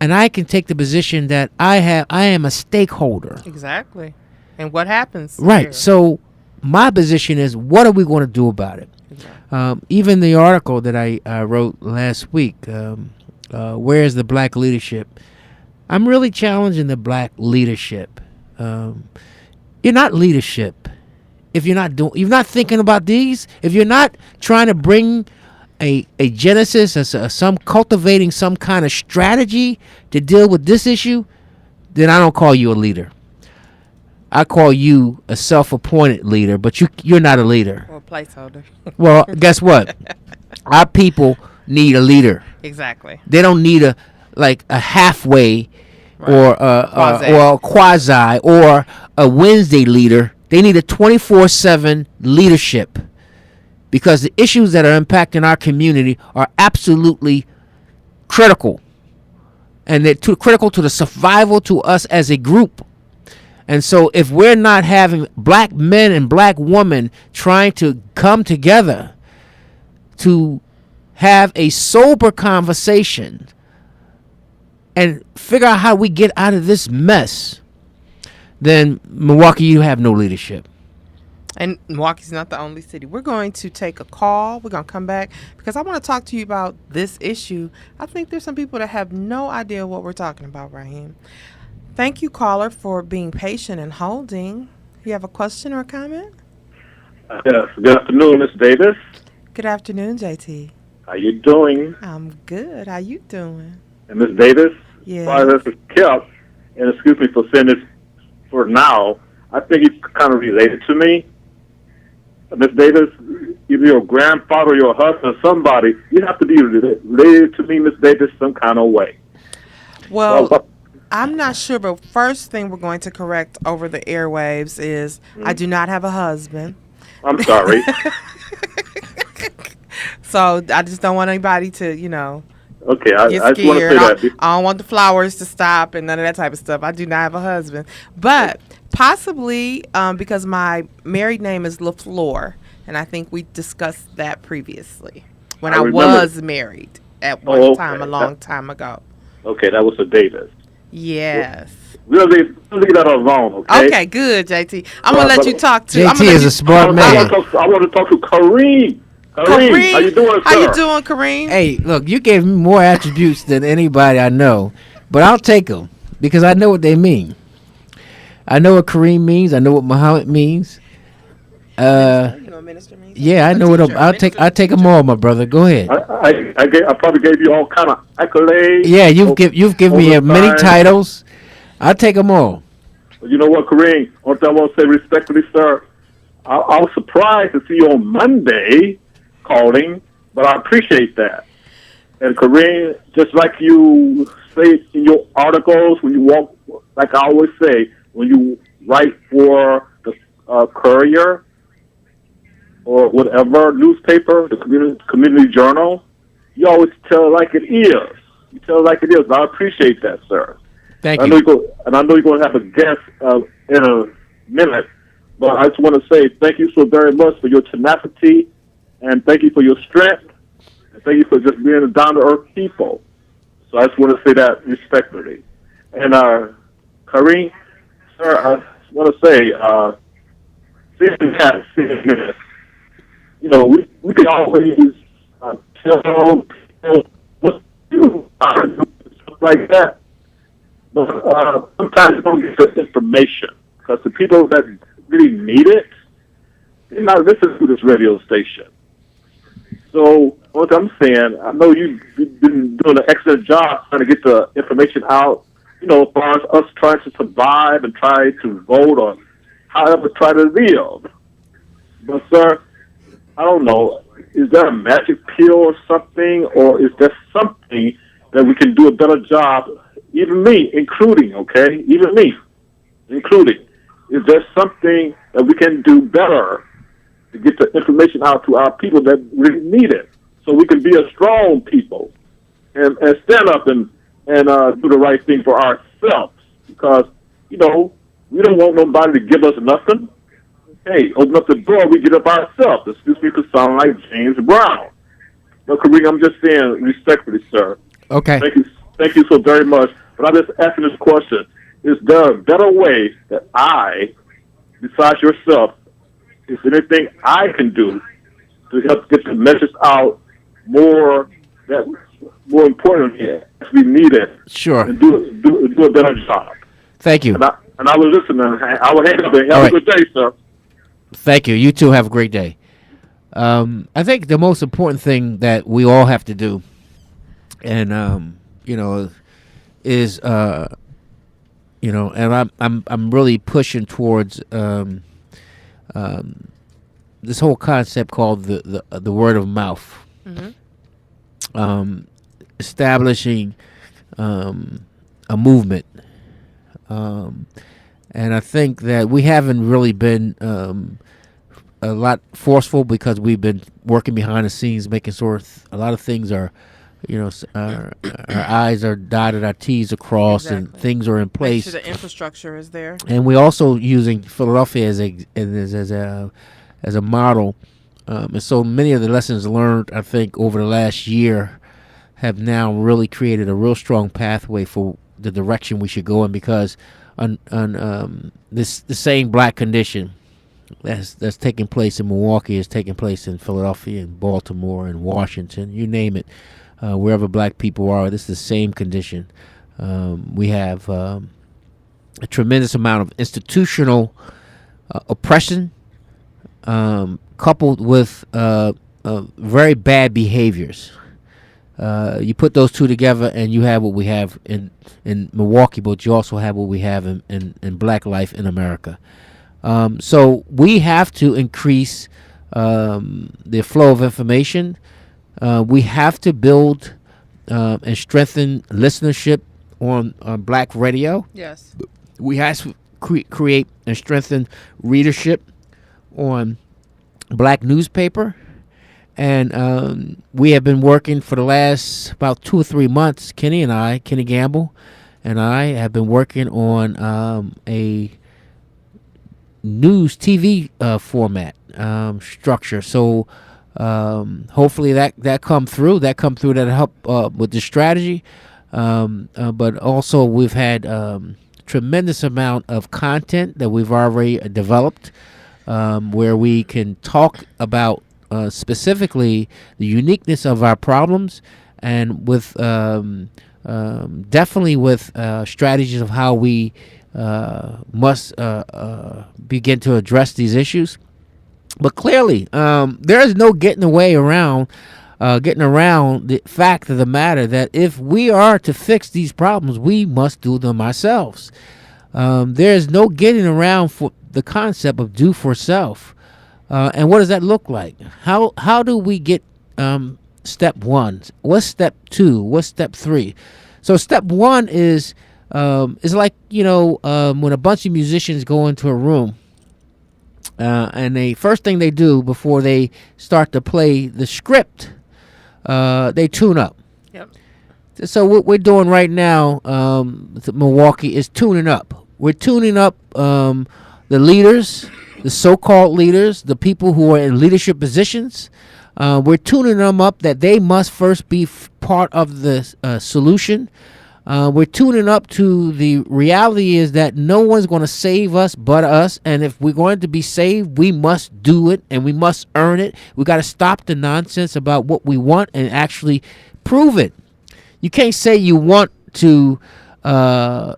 And I can take the position that I am a stakeholder. Exactly. And what happens? Right. here? So my position is, what are we going to do about it? Exactly. Even the article that I wrote last week, where is the black leadership? I'm really challenging the black leadership. You're not leadership if you're not thinking about these. If you're not trying to bring a genesis, some cultivating some kind of strategy to deal with this issue, then I don't call you a leader. I call you a self-appointed leader, but you're not a leader. Or a placeholder. Well, guess what? Our people need a leader. Exactly. They don't need a halfway Right. or a quasi or a Wednesday leader. They need a 24/7 leadership, because the issues that are impacting our community are absolutely critical, and they're critical to the survival to us as a group. And so if we're not having black men and black women trying to come together to have a sober conversation and figure out how we get out of this mess, then Milwaukee, you have no leadership. And Milwaukee's not the only city. We're going to take a call. We're going to come back because I want to talk to you about this issue. I think there's some people that have no idea what we're talking about, Rahim. Thank you, caller, for being patient and holding. You have a question or a comment? Yes. Good afternoon, Miss Davis. Good afternoon, JT. How you doing? I'm good. How you doing? And Miss Davis, Yeah. as far as this is kept, and excuse me for saying this for now, I think it's kind of related to me. Miss Davis, either your grandfather or your husband or somebody, you have to be related to me, Miss Davis, some kind of way. Well, I'm not sure, but first thing we're going to correct over the airwaves is I do not have a husband. I'm sorry. So I just don't want anybody to, Okay, I get just want to scared. say that. I don't want the flowers to stop and none of that type of stuff. I do not have a husband. But possibly because my married name is LaFleur, and I think we discussed that previously when I was married at one time, a long time ago. Okay, that was a Davis. Yes. We'll leave that alone, okay? Okay, good, JT. I'm going to let you talk to... JT is a smart man. I want to talk to Kareem. Kareem, how you doing, sir? How you doing, Kareem? Hey, look, you gave me more attributes than anybody I know, but I'll take them because I know what they mean. I know what Kareem means. I know what Muhammad means. You know what minister means? Yeah, I know what I'll take them all, my brother. Go ahead. I probably gave you all kind of accolades. Yeah, you've given me many titles. I'll take them all. You know what, Kareem? One thing I want to say respectfully, sir. I was surprised to see you on Monday calling, but I appreciate that. And Kareem, just like you say in your articles, when you walk, like I always say, when you write for the Courier or whatever newspaper, the community journal, you always tell it like it is. You tell it like it is. I appreciate that, sir. Thank I you. know you're going to have a guest in a minute, but I just want to say thank you so very much for your tenacity, and thank you for your strength, and thank you for just being a down-to-earth people. So I just want to say that respectfully. And Kareem, sir, I just want to say, we can always tell people what to do, stuff like that. But sometimes you don't get the information because the people that really need it, they're not listening to this radio station. So what I'm saying, I know you've been doing an excellent job trying to get the information out, as far as us trying to survive and try to vote or however try to live. But, sir, I don't know, is there a magic pill or something, or is there something that we can do a better job, even me, including, okay, even me, including, is there something that we can do better to get the information out to our people that really need it, so we can be a strong people and stand up and do the right thing for ourselves, because, we don't want nobody to give us nothing. Hey, open up the door, we get up ourselves. Excuse me for sounding like James Brown. No, Kareem, I'm just saying respectfully, sir. Okay. Thank you so very much. But I'm just asking this question. Is there a better way that I, besides yourself, is there anything I can do to help get the message out more importantly, as we need it? Sure. And do a better job. Thank you. And I will listen, and I will hang up and have a good day, sir. Thank you. You too. Have a great day. I think the most important thing that we all have to do, and is and I'm really pushing towards this whole concept called the word of mouth, establishing a movement. And I think that we haven't really been a lot forceful, because we've been working behind the scenes, making sure a lot of things are, our I's are dotted, our T's are crossed, and things are in place. Make sure the infrastructure is there. And we're also using Philadelphia as a model. And so many of the lessons learned, I think, over the last year have now really created a real strong pathway for the direction we should go in, because on the same black condition that's taking place in Milwaukee is taking place in Philadelphia and Baltimore and Washington, you name it, wherever black people are. This is the same condition. We have a tremendous amount of institutional oppression, coupled with very bad behaviors. You put those two together, and you have what we have in Milwaukee, but you also have what we have in black life in America. So we have to increase the flow of information. We have to build and strengthen listenership on black radio. Yes. We have to create and strengthen readership on black newspaper. And we have been working for the last about 2 or 3 months. Kenny Gamble, and I have been working on a news TV format structure. So hopefully that come through. That help with the strategy. But also we've had tremendous amount of content that we've already developed, where we can talk about specifically the uniqueness of our problems, and with definitely with strategies of how we must begin to address these issues. But clearly, there is no getting around the fact of the matter that if we are to fix these problems, we must do them ourselves. There is no getting around for the concept of do for self. And what does that look like? How do we get step one? What's step two? What's step three? So step one is like, when a bunch of musicians go into a room, and the first thing they do before they start to play the script, they tune up. Yep. So what we're doing right now, Milwaukee, is tuning up. We're tuning up the leaders, the so-called leaders, the people who are in leadership positions. We're tuning them up that they must first be part of the solution. We're tuning up to the reality is that no one's going to save us but us. And if we're going to be saved, we must do it, and we must earn it. We got to stop the nonsense about what we want and actually prove it. You can't say you want to, I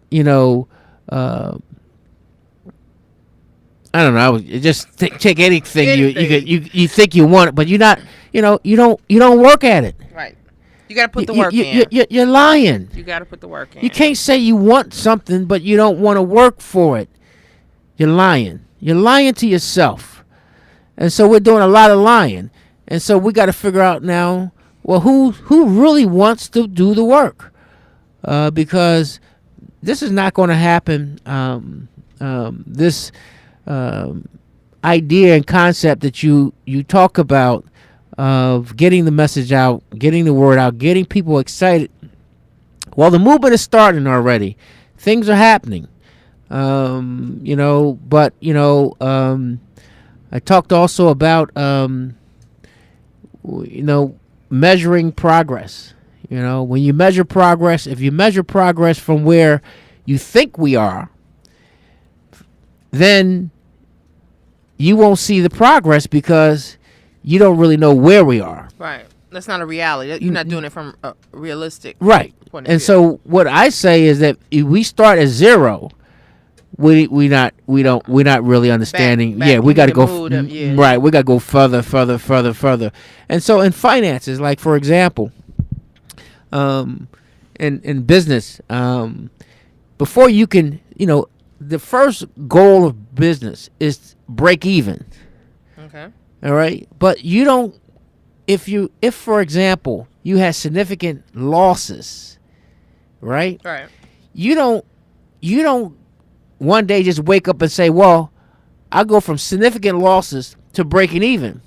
don't know. Just take anything you think you want it, but you're not. You don't work at it. Right. You got to put the work in. You're lying. You got to put the work in. You can't say you want something, but you don't want to work for it. You're lying. You're lying to yourself. And so we're doing a lot of lying. And so we got to figure out now, well, who really wants to do the work? Because this is not going to happen. This idea and concept that you talk about of getting the message out, getting the word out, getting people excited. Well, the movement is starting already. Things are happening. I talked also about, measuring progress. When you measure progress, if you measure progress from where you think we are, then you won't see the progress because you don't really know where we are. Right. That's not a reality. You're not doing it from a realistic right point of and view. So what I say is that if we start at zero, we're not really understanding. Back We got to in go the mood of- yeah. right. We got to go further. And so in finances, like for example, in business, before you can, the first goal of business is break even. Okay. All right, but you don't. If for example you had significant losses, right? Right. You don't one day just wake up and say, well, I'll go from significant losses to breaking even.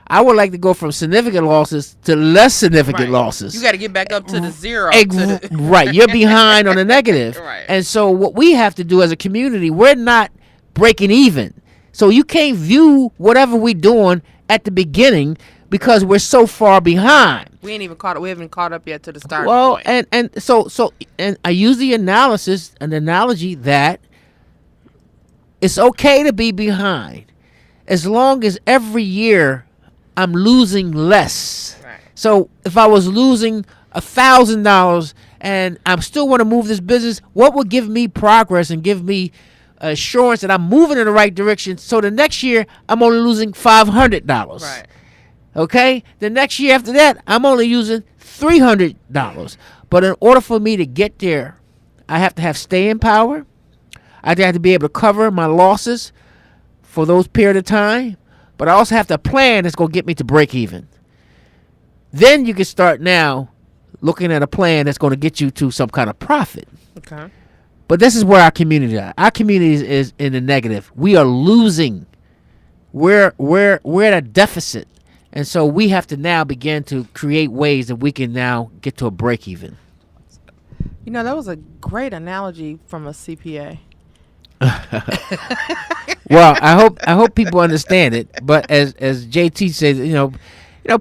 I would like to go from significant losses to less significant losses. You got to get back up to the zero. Right. You're behind on the negative. Right. And so what we have to do as a community, we're not breaking even. So you can't view whatever we're doing at the beginning because we're so far behind. We ain't even caught up. We haven't caught up yet to the starting Well, point. and I use the analogy that it's okay to be behind as long as every year I'm losing less. Right. So if I was losing $1,000 and I still want to move this business, what would give me progress and give me assurance that I'm moving in the right direction? So the next year I'm only losing $500. Right. Okay? The next year after that, I'm only using $300. But in order for me to get there, I have to have staying power. I have to be able to cover my losses for those period of time. But I also have to plan that's going to get me to break even. Then you can start now looking at a plan that's going to get you to some kind of profit. Okay. But this is where our community is. Our community is in the negative. We are losing. We're at a deficit. And so we have to now begin to create ways that we can now get to a break even. That was a great analogy from a CPA. Well, I hope people understand it. But as JT says,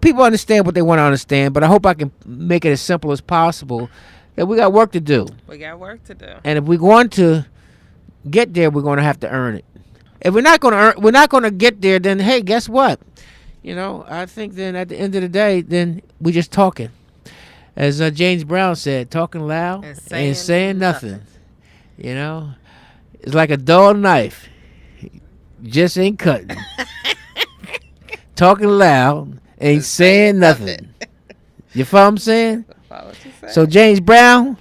people understand what they want to understand. But I hope I can make it as simple as possible. That we got work to do. We got work to do. And if we're going to get there, we're going to have to earn it. If we're not going to get there, then hey, guess what? I think then at the end of the day, then we just talking. As James Brown said, talking loud and saying nothing. It's like a dull knife. Just ain't cutting. Talking loud ain't saying nothing. You feel what I'm saying? So James Brown,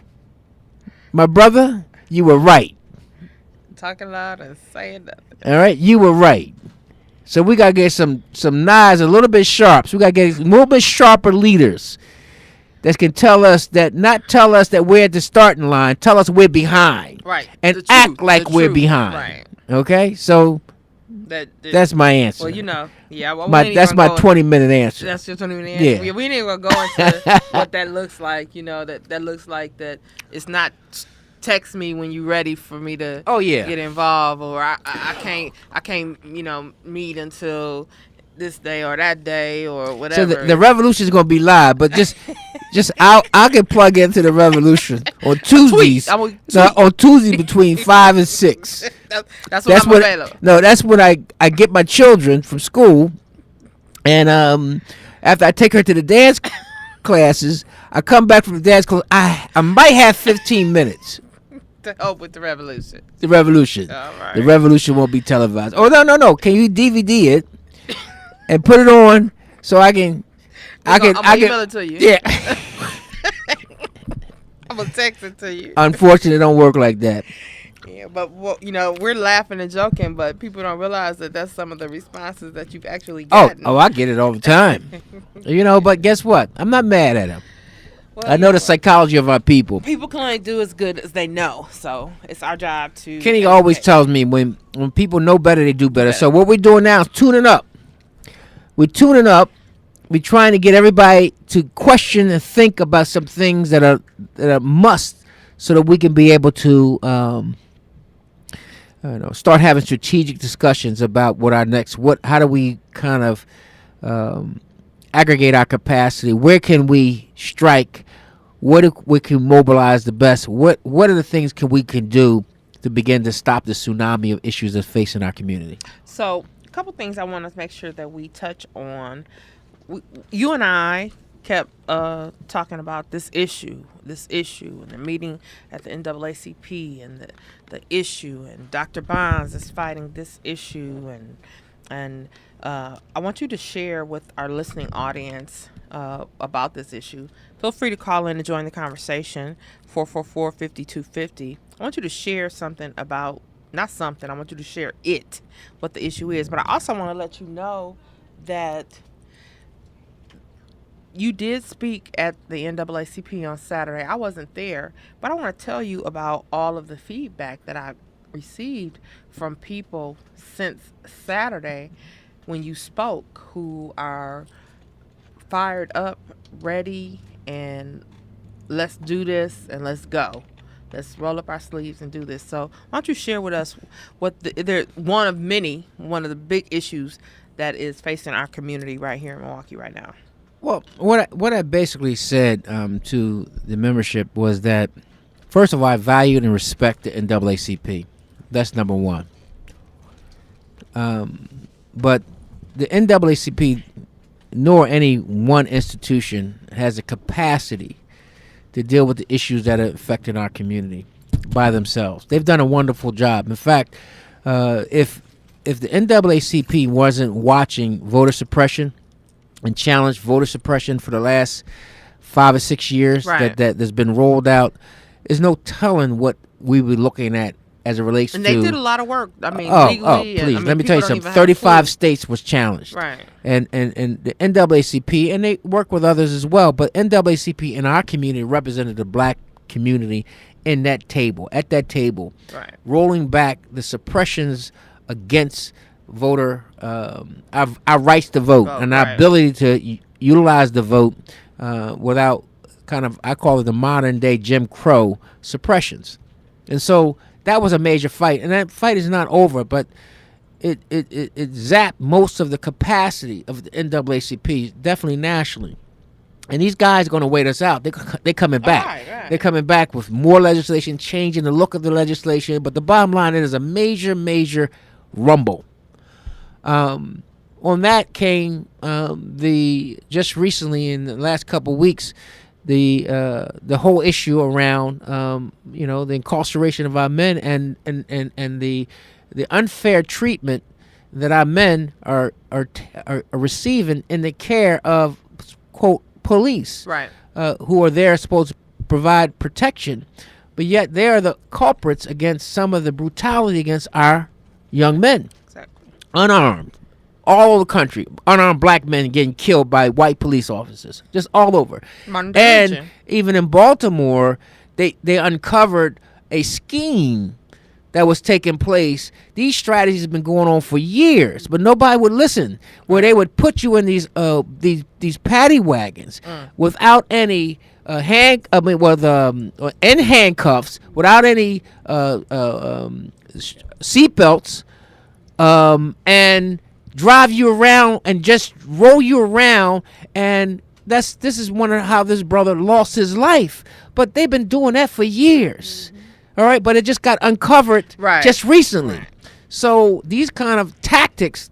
my brother, you were right. Talking loud and saying nothing. All right, you were right. So we gotta get some knives a little bit sharp. So we gotta get a little bit sharper leaders that can not tell us that we're at the starting line. Tell us we're behind. Right. And act like we're behind. Right. Okay. So that's my answer. Well, yeah. Well, that's my 20-minute answer. That's your 20-minute answer. Yeah. We ain't even gonna go into what that looks like. That looks like that. It's not. Text me when you're ready for me to get involved, or I can't meet until this day or that day or whatever. So the revolution is gonna be live, but just I can plug into the revolution on Tuesdays. On Tuesdays between 5 and 6. That's when I'm available. No, that's when I get my children from school, and after I take her to the dance classes, I come back from the dance class. I might have 15 minutes. To help with the revolution. The revolution. All right. The revolution won't be televised. Oh no! Can you DVD it and put it on so I can? I'm gonna email it to you. Yeah. I'm gonna text it to you. Unfortunately, it don't work like that. Yeah, but well, we're laughing and joking, but people don't realize that that's some of the responses that you've actually gotten. I get it all the time. But guess what? I'm not mad at him. Well, I know the psychology of our people. People can only do as good as they know, so it's our job to. Kenny always tells me when people know better, they do better. So what we're doing now is tuning up. We're tuning up. We're trying to get everybody to question and think about some things that are must, so that we can be able to start having strategic discussions about how do we kind of aggregate our capacity, where can we strike, what we can mobilize the best, what are the things we can do to begin to stop the tsunami of issues that's facing our community. So a couple things I want to make sure that we touch on. You and I kept talking about this issue and the meeting at the NAACP and the issue, and Dr. Bonds is fighting this issue, and I want you to share with our listening audience about this issue. Feel free to call in and join the conversation, 444-5250. I want you to share something about, not something, I want you to share what the issue is. But I also want to let you know that you did speak at the NAACP on Saturday. I wasn't there, but I want to tell you about all of the feedback that I received from people since Saturday when you spoke, who are fired up, ready, and let's do this and let's go. Let's roll up our sleeves and do this. So why don't you share with us one of the big issues that is facing our community right here in Milwaukee right now. Well, what I basically said to the membership was that, first of all, I valued and respect the NAACP. That's number one. But the NAACP, nor any one institution, has a capacity to deal with the issues that are affecting our community by themselves. They've done a wonderful job. In fact, if the NAACP wasn't watching voter suppression and challenged voter suppression for the last 5 or 6 years, right, that's been rolled out, there's no telling what we were looking at as it relates to. And they did a lot of work. I mean, legally. Please, let me tell you something. 35 states was challenged. Right. And the NAACP, and they work with others as well, but NAACP in our community represented the black community at that table, right, rolling back the suppressions against voter, our rights to vote, and our ability to utilize the vote without kind of, I call it the modern day Jim Crow suppressions. And so that was a major fight, and that fight is not over, but it zapped most of the capacity of the NAACP, definitely nationally. And these guys are going to wait us out. They're coming back. Right. They're coming back with more legislation, changing the look of the legislation. But the bottom line is a major, major rumble. On that came just recently in the last couple of weeks, the whole issue around the incarceration of our men and the unfair treatment that our men are receiving in the care of, quote, police, right, who are there supposed to provide protection, but yet they are the culprits against some of the brutality against our young men. Exactly. Unarmed. All over the country, unarmed black men getting killed by white police officers, just all over. And even in Baltimore, they uncovered a scheme that was taking place. These strategies have been going on for years, but nobody would listen. Where they would put you in these paddy wagons without any in handcuffs, without any seatbelts, and drive you around and just roll you around. And this is one of how this brother lost his life. But they've been doing that for years. All right, but it just got uncovered just recently. Right. So these kind of tactics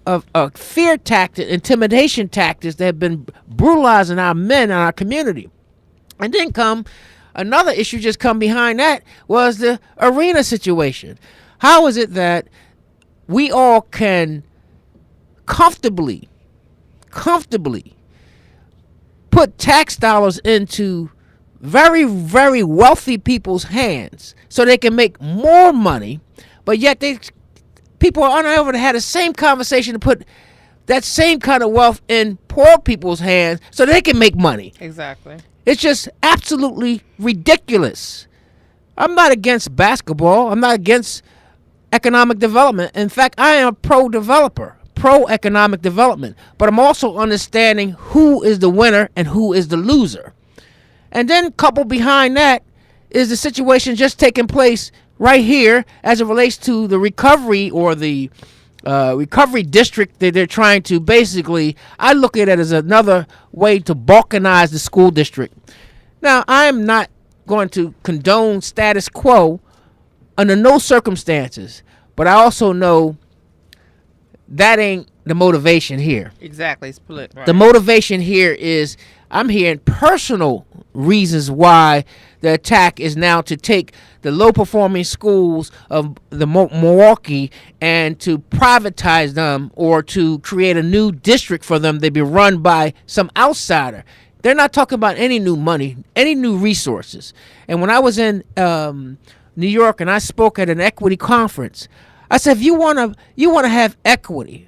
of fear tactics, intimidation tactics that have been brutalizing our men and our community. And then another issue just come behind that was the arena situation. How is it that we all can comfortably put tax dollars into very, very wealthy people's hands so they can make more money, but yet people are unable to have the same conversation to put that same kind of wealth in poor people's hands so they can make money. Exactly. It's just absolutely ridiculous. I'm not against basketball. I'm not against economic development. In fact, I am a pro-developer, pro-economic development. But I'm also understanding who is the winner and who is the loser. And then coupled behind that is the situation just taking place right here as it relates to the recovery or the recovery district that they're trying to basically, I look at it as another way to balkanize the school district. Now, I am not going to condone status quo under no circumstances, but I also know that ain't the motivation here. Exactly. It's split. Right. The motivation here is I'm hearing personal reasons why the attack is now to take the low-performing schools of the Milwaukee and to privatize them or to create a new district for them to be run by some outsider. They're not talking about any new money, any new resources. And when I was in New York and I spoke at an equity conference, I said, if you want to have equity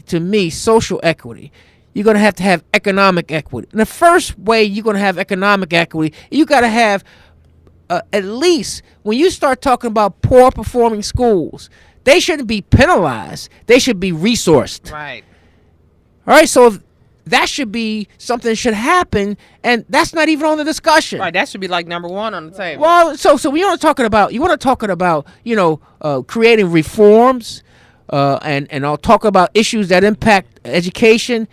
to me, social equity, you're going to have economic equity. And the first way you're going to have economic equity, you got to have at least, when you start talking about poor performing schools, they shouldn't be penalized. They should be resourced. Right. All right. So that should be something that should happen, and that's not even on the discussion. Right. That should be like number one on the table. Well, so we want to talking about creating reforms, and I'll talk about issues that impact education.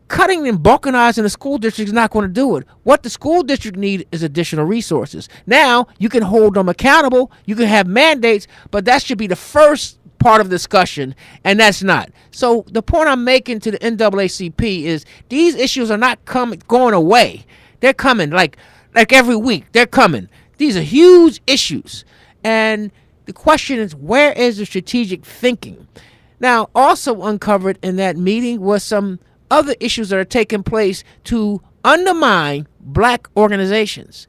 Cutting and balkanizing the school district is not going to do it. What the school district need is additional resources. Now, you can hold them accountable, you can have mandates, but that should be the first part of the discussion, and that's not. So the point I'm making to the NAACP is these issues are not going away. They're coming like every week. They're coming. These are huge issues. And the question is, where is the strategic thinking? Now, also uncovered in that meeting was some other issues that are taking place to undermine black organizations,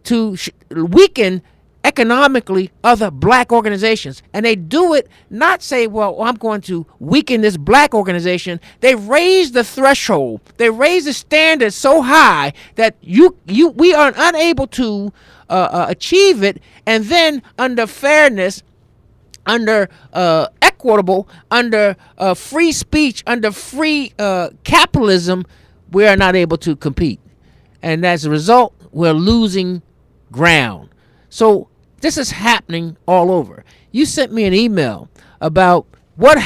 to weaken economically other black organizations. And they do it not say, well, I'm going to weaken this black organization. They raise the threshold. They raise the standard so high that we are unable to achieve it. And then under fairness, under equitable, under free speech, under free capitalism, we are not able to compete. And as a result, we're losing ground. So this is happening all over. You sent me an email about what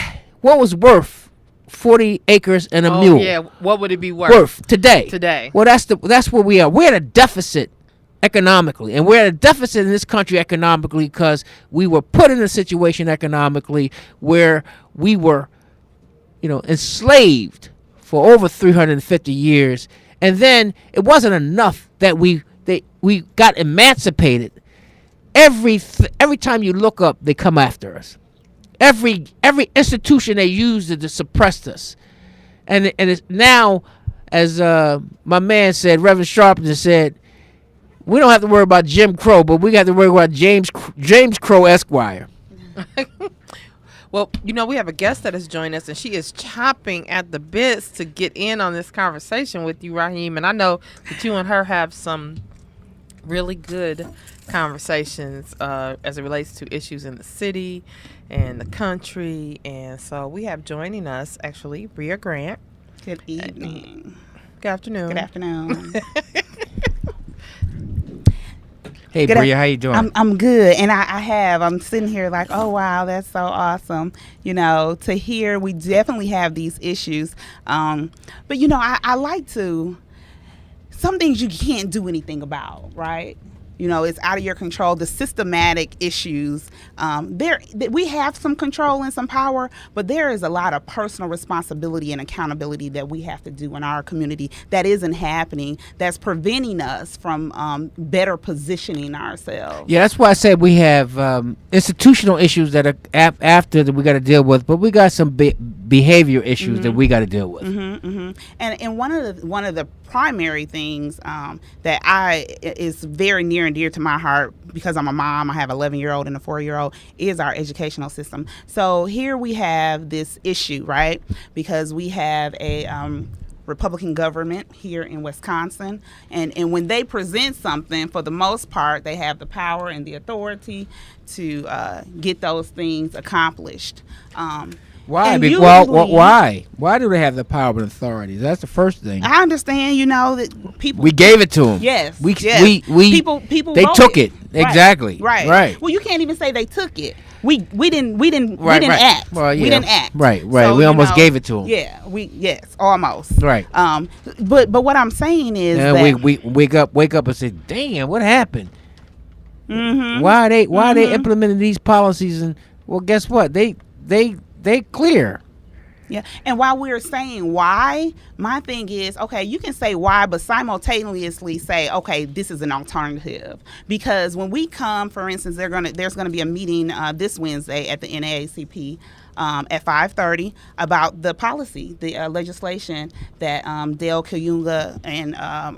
was worth 40 acres and a mule. Yeah, what would it be worth? Today. Well, that's where we are. We're at a deficit economically, and we're at a deficit in this country economically because we were put in a situation economically where we were, enslaved for over 350 years, and then it wasn't enough that we got emancipated. Every time you look up, they come after us. Every institution they used to suppress us, and it's now, as my man said, Reverend Sharpton said, we don't have to worry about Jim Crow, but we got to worry about James Crow Esquire. Well, we have a guest that has joined us, and she is chomping at the bits to get in on this conversation with you, Rahim. And I know that you and her have some really good conversations as it relates to issues in the city and the country. And so we have joining us, actually, Bria Grant. Good evening. Good afternoon. Good afternoon. Hey, Bria, how you doing? I'm good, and I'm sitting here like, oh wow, that's so awesome, to hear. We definitely have these issues, but I like to. Some things you can't do anything about, right? It's out of your control. The systematic issues, we have some control and some power, but there is a lot of personal responsibility and accountability that we have to do in our community that isn't happening, that's preventing us from better positioning ourselves. Yeah, that's why I said we have institutional issues that are after that we got to deal with, but we got some behavior issues that we got to deal with. And one of the primary things that is very near and dear to my heart, because I'm a mom, I have an 11-year-old and a 4-year-old, is our educational system. So here we have this issue, right? Because we have a Republican government here in Wisconsin, and when they present something, for the most part, they have the power and the authority to get those things accomplished. Why? And Why? Why do they have the power and authority? That's the first thing. I understand, that people. We gave it to them. Yes. We people. They voted. took it. Right. Exactly. Right. Well, you can't even say they took it. We didn't Right. act. Well, yeah. We didn't act. Right. So, we almost gave it to them. Yeah. Yes. Almost. Right. But what I'm saying is And that we wake up and say, "Damn, what happened? Why are they implementing these policies?" And well, guess what? They clear. Yeah. And while we're saying why, my thing is, okay, you can say why, but simultaneously say, okay, this is an alternative. Because when we come, for instance, there's gonna be a meeting this Wednesday at the NAACP at 5:30 about the policy, the legislation that Dale Kayunga and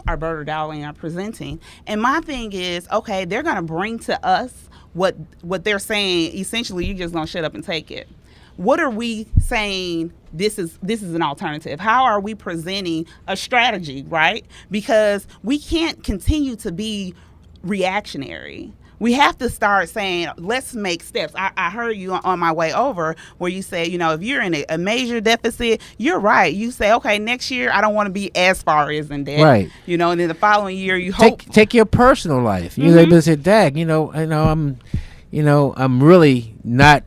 Alberta Dowling are presenting. And my thing is, okay, they're gonna bring to us what they're saying. Essentially, you're just gonna shut up and take it. What are we saying? This is an alternative. How are we presenting a strategy, right? Because we can't continue to be reactionary. We have to start saying, let's make steps. I heard you on my way over where you say, if you're in a major deficit, you're right. You say, okay, next year I don't want to be as far as in debt. Right. And then the following year you hope. Take your personal life. You able to say, Dag, I'm really not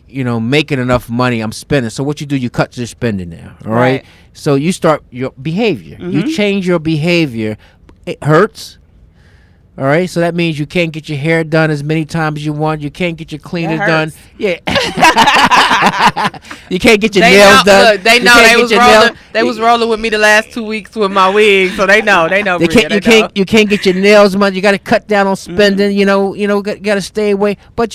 making enough money. I'm spending. So what you do, you cut your spending now. All right. So you start your behavior. You change your behavior. It hurts. All right. So that means you can't get your hair done as many times as you want. You can't get your cleaners done. Yeah. You can't get your nails done. Look, they know they was rolling with me the last 2 weeks with my wig, so they know. You can't get your nails done. You got to cut down on spending. Got to stay away. But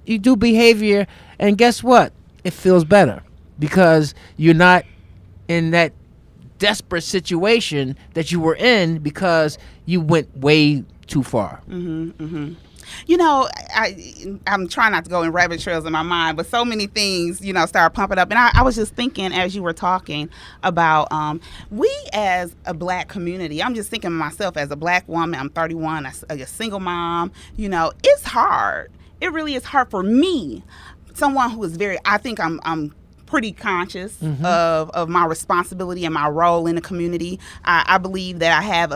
you do behavior, and guess what? It feels better because you're not in that desperate situation that you were in because you went way too far. I'm trying not to go in rabbit trails in my mind, but so many things, start pumping up. And I was just thinking as you were talking about we as a black community, I'm just thinking of myself as a black woman. I'm 31, a single mom. It's hard. It really is hard for me, someone who is I think I'm pretty conscious of my responsibility and my role in the community. I believe that I have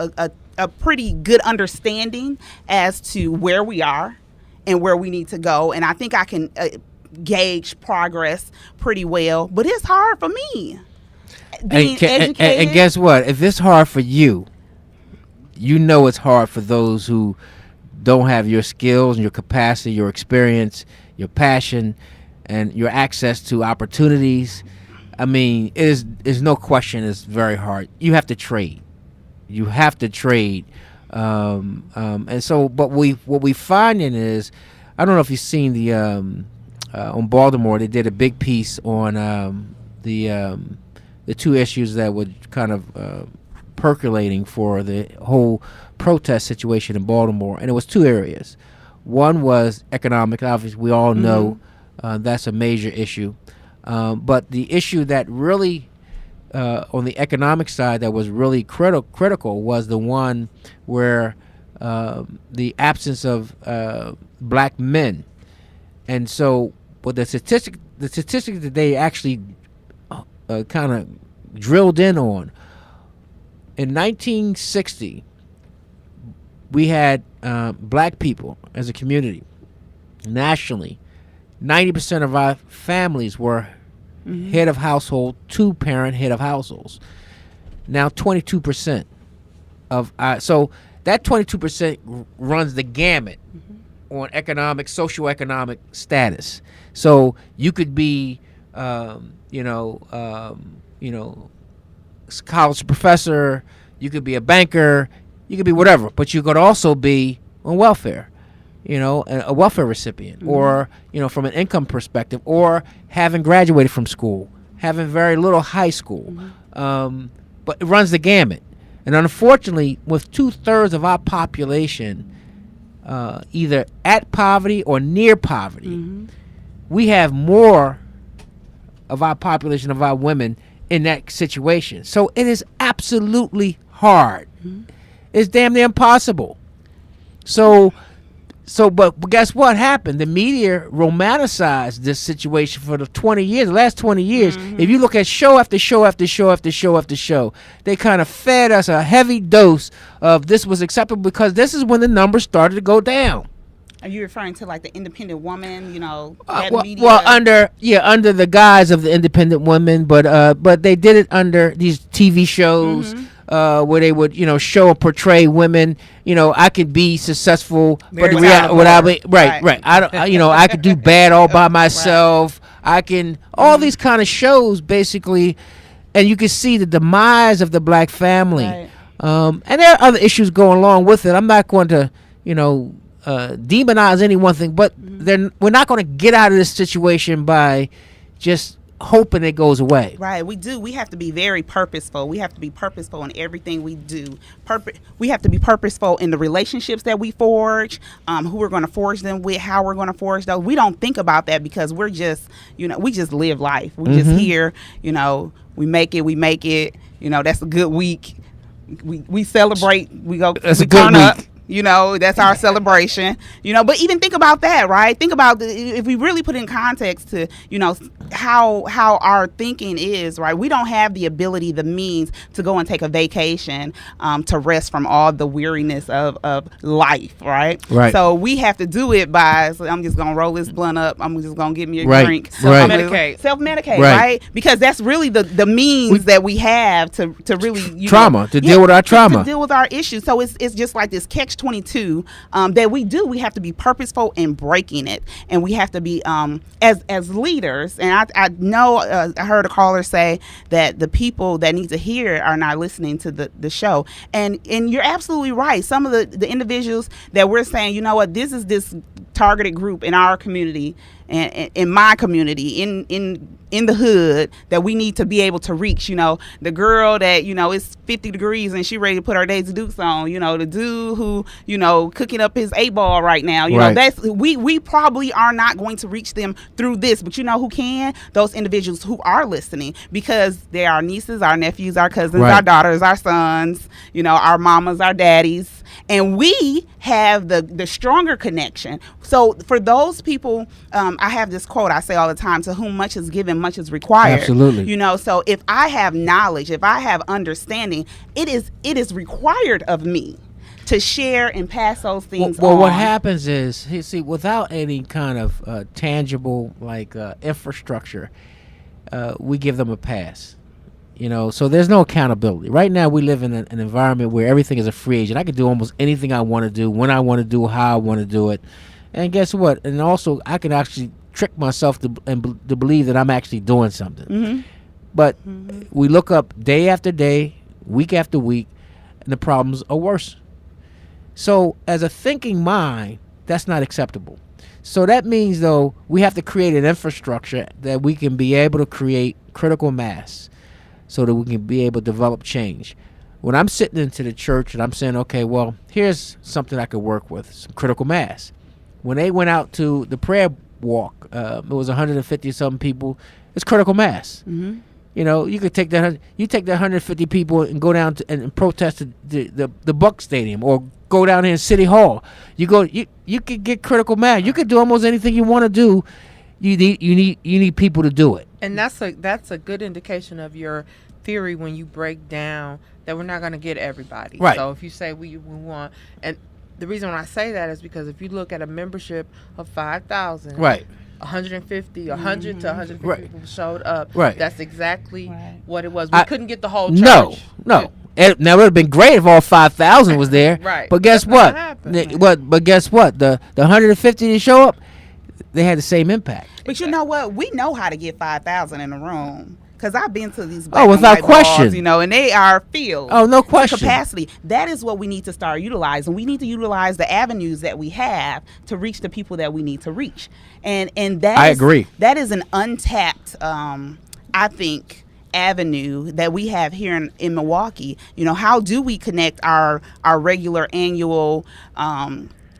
a pretty good understanding as to where we are and where we need to go. And I think I can gauge progress pretty well, but it's hard for me. Being educated. And guess what? If it's hard for you, it's hard for those who don't have your skills and your capacity, your experience, your passion, and your access to opportunities. I mean, there's no question it's very hard. You have to trade. And so, but what we finding is, I don't know if you've seen the on Baltimore, they did a big piece on the two issues that were kind of percolating for the whole protest situation in Baltimore, and it was two areas. One was economic. Obviously, we all know that's a major issue. But the issue that really, on the economic side, that was really critical was the one where the absence of black men. And so, but the statistic that they actually kind of drilled in on, in 1960, we had black people as a community nationally. 90% of our families were head of household, two-parent head of households. Now 22% of so that 22% runs the gamut on socioeconomic status. So you could be, college professor, you could be a banker, you could be whatever, but you could also be on welfare. a welfare recipient, or from an income perspective, or having graduated from school, having very little high school. But it runs the gamut. And unfortunately, with 2/3 of our population either at poverty or near poverty, we have more of our population, of our women, in that situation. So it is absolutely hard. It's damn near impossible. But guess what happened? The media romanticized this situation for the last 20 years. If you look at show after show after show after show after show, they kind of fed us a heavy dose of this was acceptable, because this is when the numbers started to go down. Are you referring to like the independent woman, that media? Well, under the guise of the independent women, but they did it under these TV shows. Where they would, show and portray women. I could be successful, but the reality, right. I don't, I could do bad all by myself. I can all these kind of shows, basically, and you can see the demise of the black family. And there are other issues going along with it. I'm not going to, demonize any one thing, but we're not going to get out of this situation by just hoping it goes away. Right, we have to be very purposeful. We have to be purposeful in everything we do. We have to be purposeful in the relationships that we forge, who we're going to forge them with, how we're going to forge those. We don't think about that because we're just, we just live life. We're just here, we make it, that's a good week. We celebrate, we turn up. That's our celebration, but even think about that, right? Think about if we really put in context to, how our thinking is, right? We don't have the ability, the means to go and take a vacation, to rest from all the weariness of life, right? So we have to do it by, I'm just going to roll this blunt up. I'm just going to give me a drink. Self-medicate, right? Because that's really the means that we have to really, deal with our trauma. To deal with our issues. So it's just like this catch-22 that we have to be purposeful in breaking it, and we have to be as leaders. And I know I heard a caller say that the people that need to hear are not listening to the show, and you're absolutely right. Some of the individuals that we're saying, this is this targeted group in our community and in my community, in the hood, that we need to be able to reach. The girl that it's 50 degrees and she ready to put her Daisy Dukes on. The dude who cooking up his 8-ball right now. That's we probably are not going to reach them through this, but who can? Those individuals who are listening, because they are our nieces, our nephews, our cousins, our daughters, our sons. Our mamas, our daddies. And we have the stronger connection. So for those people, I have this quote I say all the time: to whom much is given, much is required. Absolutely. So if I have knowledge, if I have understanding, it is required of me to share and pass those things on. What happens is, without any kind of tangible infrastructure, we give them a pass. So there's no accountability. Right now, we live in an environment where everything is a free agent. I can do almost anything I want to do, when I want to do, how I want to do it. And guess what? And also, I can actually trick myself to believe that I'm actually doing something. But we look up day after day, week after week, and the problems are worse. So as a thinking mind, that's not acceptable. So that means, though, we have to create an infrastructure that we can be able to create critical mass, so that we can be able to develop change. When I'm sitting into the church and I'm saying, okay, well, here's something I could work with, some critical mass. When they went out to the prayer walk, it was 150 something people. It's critical mass. You could take that 150 people and go down and protest the Buck Stadium, or go down here in City Hall. You could get critical mass. You could do almost anything you want to do. You need people to do it. And that's a good indication of your theory when you break down that we're not going to get everybody. Right. So if you say we want, and the reason why I say that is because if you look at a membership of 5,000, 150, 100 to 150 people showed up. Right. That's exactly what it was. We couldn't get the whole church. No. Now it would have been great if all 5,000 was there. Right. But guess what? But guess what? The 150 that show up, they had the same impact. But you know what? We know how to get 5,000 in a room. Because I've been to these black and without white question. balls, you know, and they are filled. Oh, no to question. capacity. That is what we need to start utilizing. We need to utilize the avenues that we have to reach the people that we need to reach. And that I is, agree. That is an untapped, I think, avenue that we have here in Milwaukee. You know, how do we connect our regular annual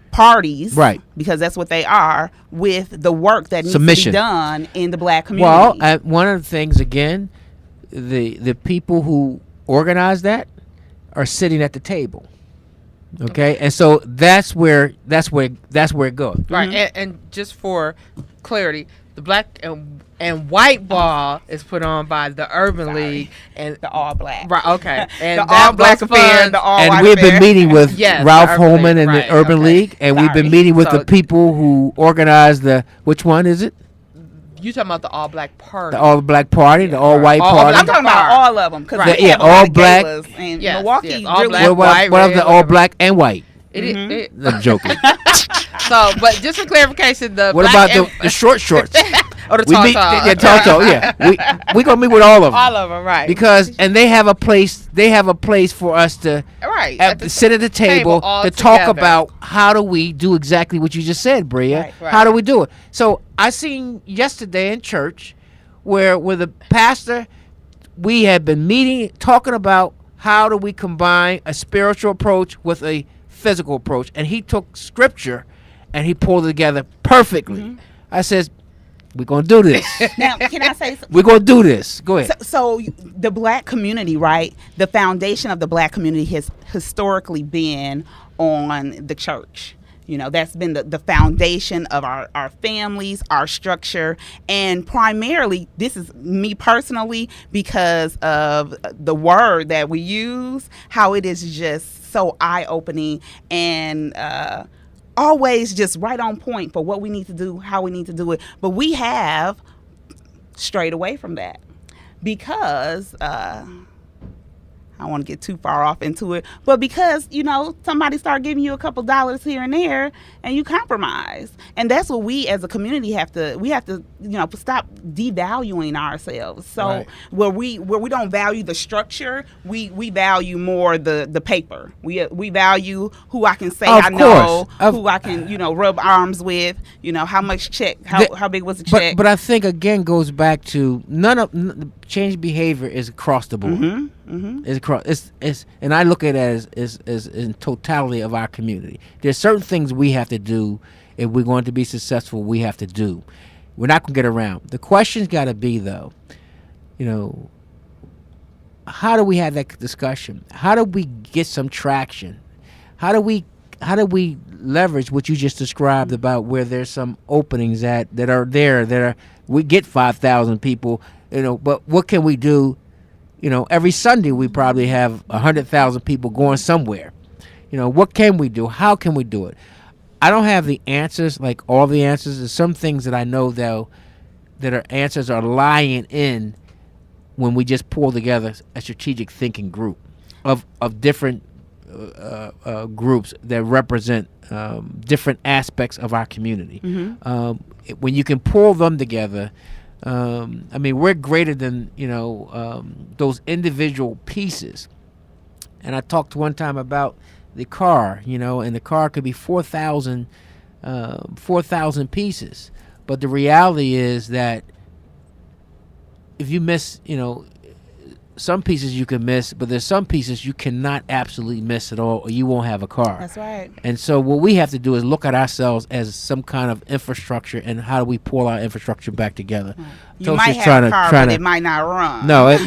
parties, right? Because that's what they are, with the work that needs to be done in the black community. Well, one of the things, again, the people who organize that are sitting at the table. Okay, and so that's where it goes. Right, and just for clarity, the black and white ball is put on by the Urban League and the all black. Right, okay, and the all black affair, the all white and we've affair. been meeting with Ralph Holman and the Urban League, and we've been meeting with the people who organize the. Which one is it? You talking about the all black party? The all black party, the all white party. I'm talking about all of them, because all black and Milwaukee. all really black, white, what of the all black and white? I'm joking. So, but just for clarification, what about the short shorts? Or the tall. We gonna meet with all of them. All of them, right? Because they have a place. They have a place for us to sit at the table to talk about how do we do exactly what you just said, Bria. Right. How do we do it? So I seen yesterday in church where the pastor, we had been meeting, talking about how do we combine a spiritual approach with a physical approach, and he took scripture and he pulled it together perfectly. I says, we're going to do this. Now, can I say something? We're going to do this. Go ahead. So the black community, right? The foundation of the black community has historically been on the church. You know, that's been the foundation of our families, our structure. And primarily, this is me personally, because of the word that we use, how it is just so eye-opening and always just right on point for what we need to do, how we need to do it. But we have strayed away from that because I don't want to get too far off into it, but because, you know, somebody start giving you a couple dollars here and there and you compromise. And that's what we as a community have to, you know, stop devaluing ourselves. So where we don't value the structure, we value more the paper. We value who I can say I know, who I can, you know, rub arms with, you know, how much check, how big was the check. But I think, again, goes back to change behavior is across the board. It's and I look at it as in totality of our community. There's certain things we have to do if we're going to be successful. We have to do. We're not going to get around. The question's got to be, though, you know, how do we have that discussion? How do we get some traction? How do we leverage what you just described about where there's some openings that are we get 5,000 people, you know, but what can we do? You know, every Sunday we probably have 100,000 people going somewhere. You know, what can we do? How can we do it? I don't have the answers, like all the answers. There's some things that I know, though, that our answers are lying in when we just pull together a strategic thinking group of different groups that represent different aspects of our community. When you can pull them together, I mean, we're greater than, you know, those individual pieces. And I talked one time about the car, you know, and the car could be 4,000 pieces. But the reality is that if you miss, you know, some pieces you can miss, but there's some pieces you cannot absolutely miss at all, or you won't have a car. That's right. And so what we have to do is look at ourselves as some kind of infrastructure, and how do we pull our infrastructure back together. Right. You might have a car, but it might not run. No, it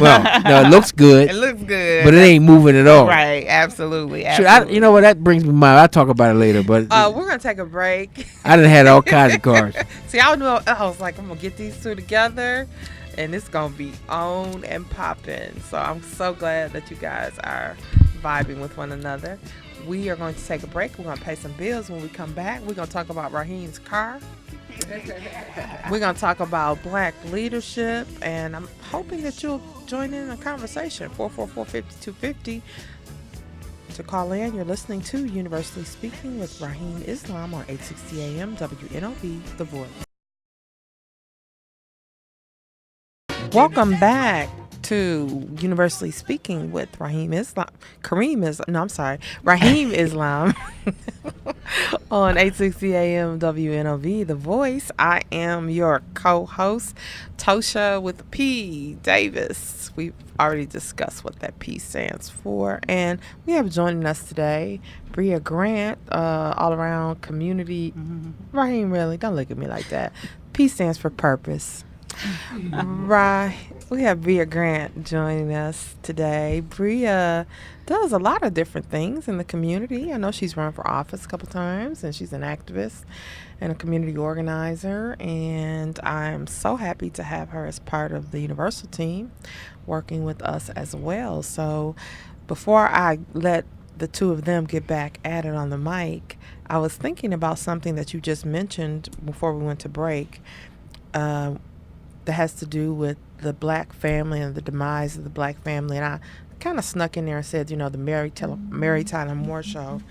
looks good. It looks good, but it ain't moving at all. Right, absolutely. You know what? That brings me to mind. I'll talk about it later. But we're gonna take a break. I done had all kinds of cars. See, I was like, I'm gonna get these two together, and it's gonna be on and popping. So I'm so glad that you guys are vibing with one another. We are going to take a break. We're gonna pay some bills. When we come back, we're gonna talk about Rahim's car. We're going to talk about black leadership, and I'm hoping that you'll join in a conversation. 444-5250 to call in. You're listening to Universally Speaking with Rahim Islam on 860 AM WNOB, The Voice. Welcome back to Universally Speaking with Rahim Islam. Rahim Islam on 860 AM WNOV, The Voice. I am your co-host, Ptosha with P. Davis. We've already discussed what that P stands for. And we have joining us today, Bria Grant, all around community. Rahim, really, don't look at me like that. P stands for purpose. Right. We have Bria Grant joining us today. Bria does a lot of different things in the community. I know she's run for office a couple times, and she's an activist and a community organizer. And I'm so happy to have her as part of the Universal team working with us as well. So before I let the two of them get back at it on the mic, I was thinking about something that you just mentioned before we went to break. That has to do with the black family and the demise of the black family. And I kind of snuck in there and said, the Mary Tyler Moore show.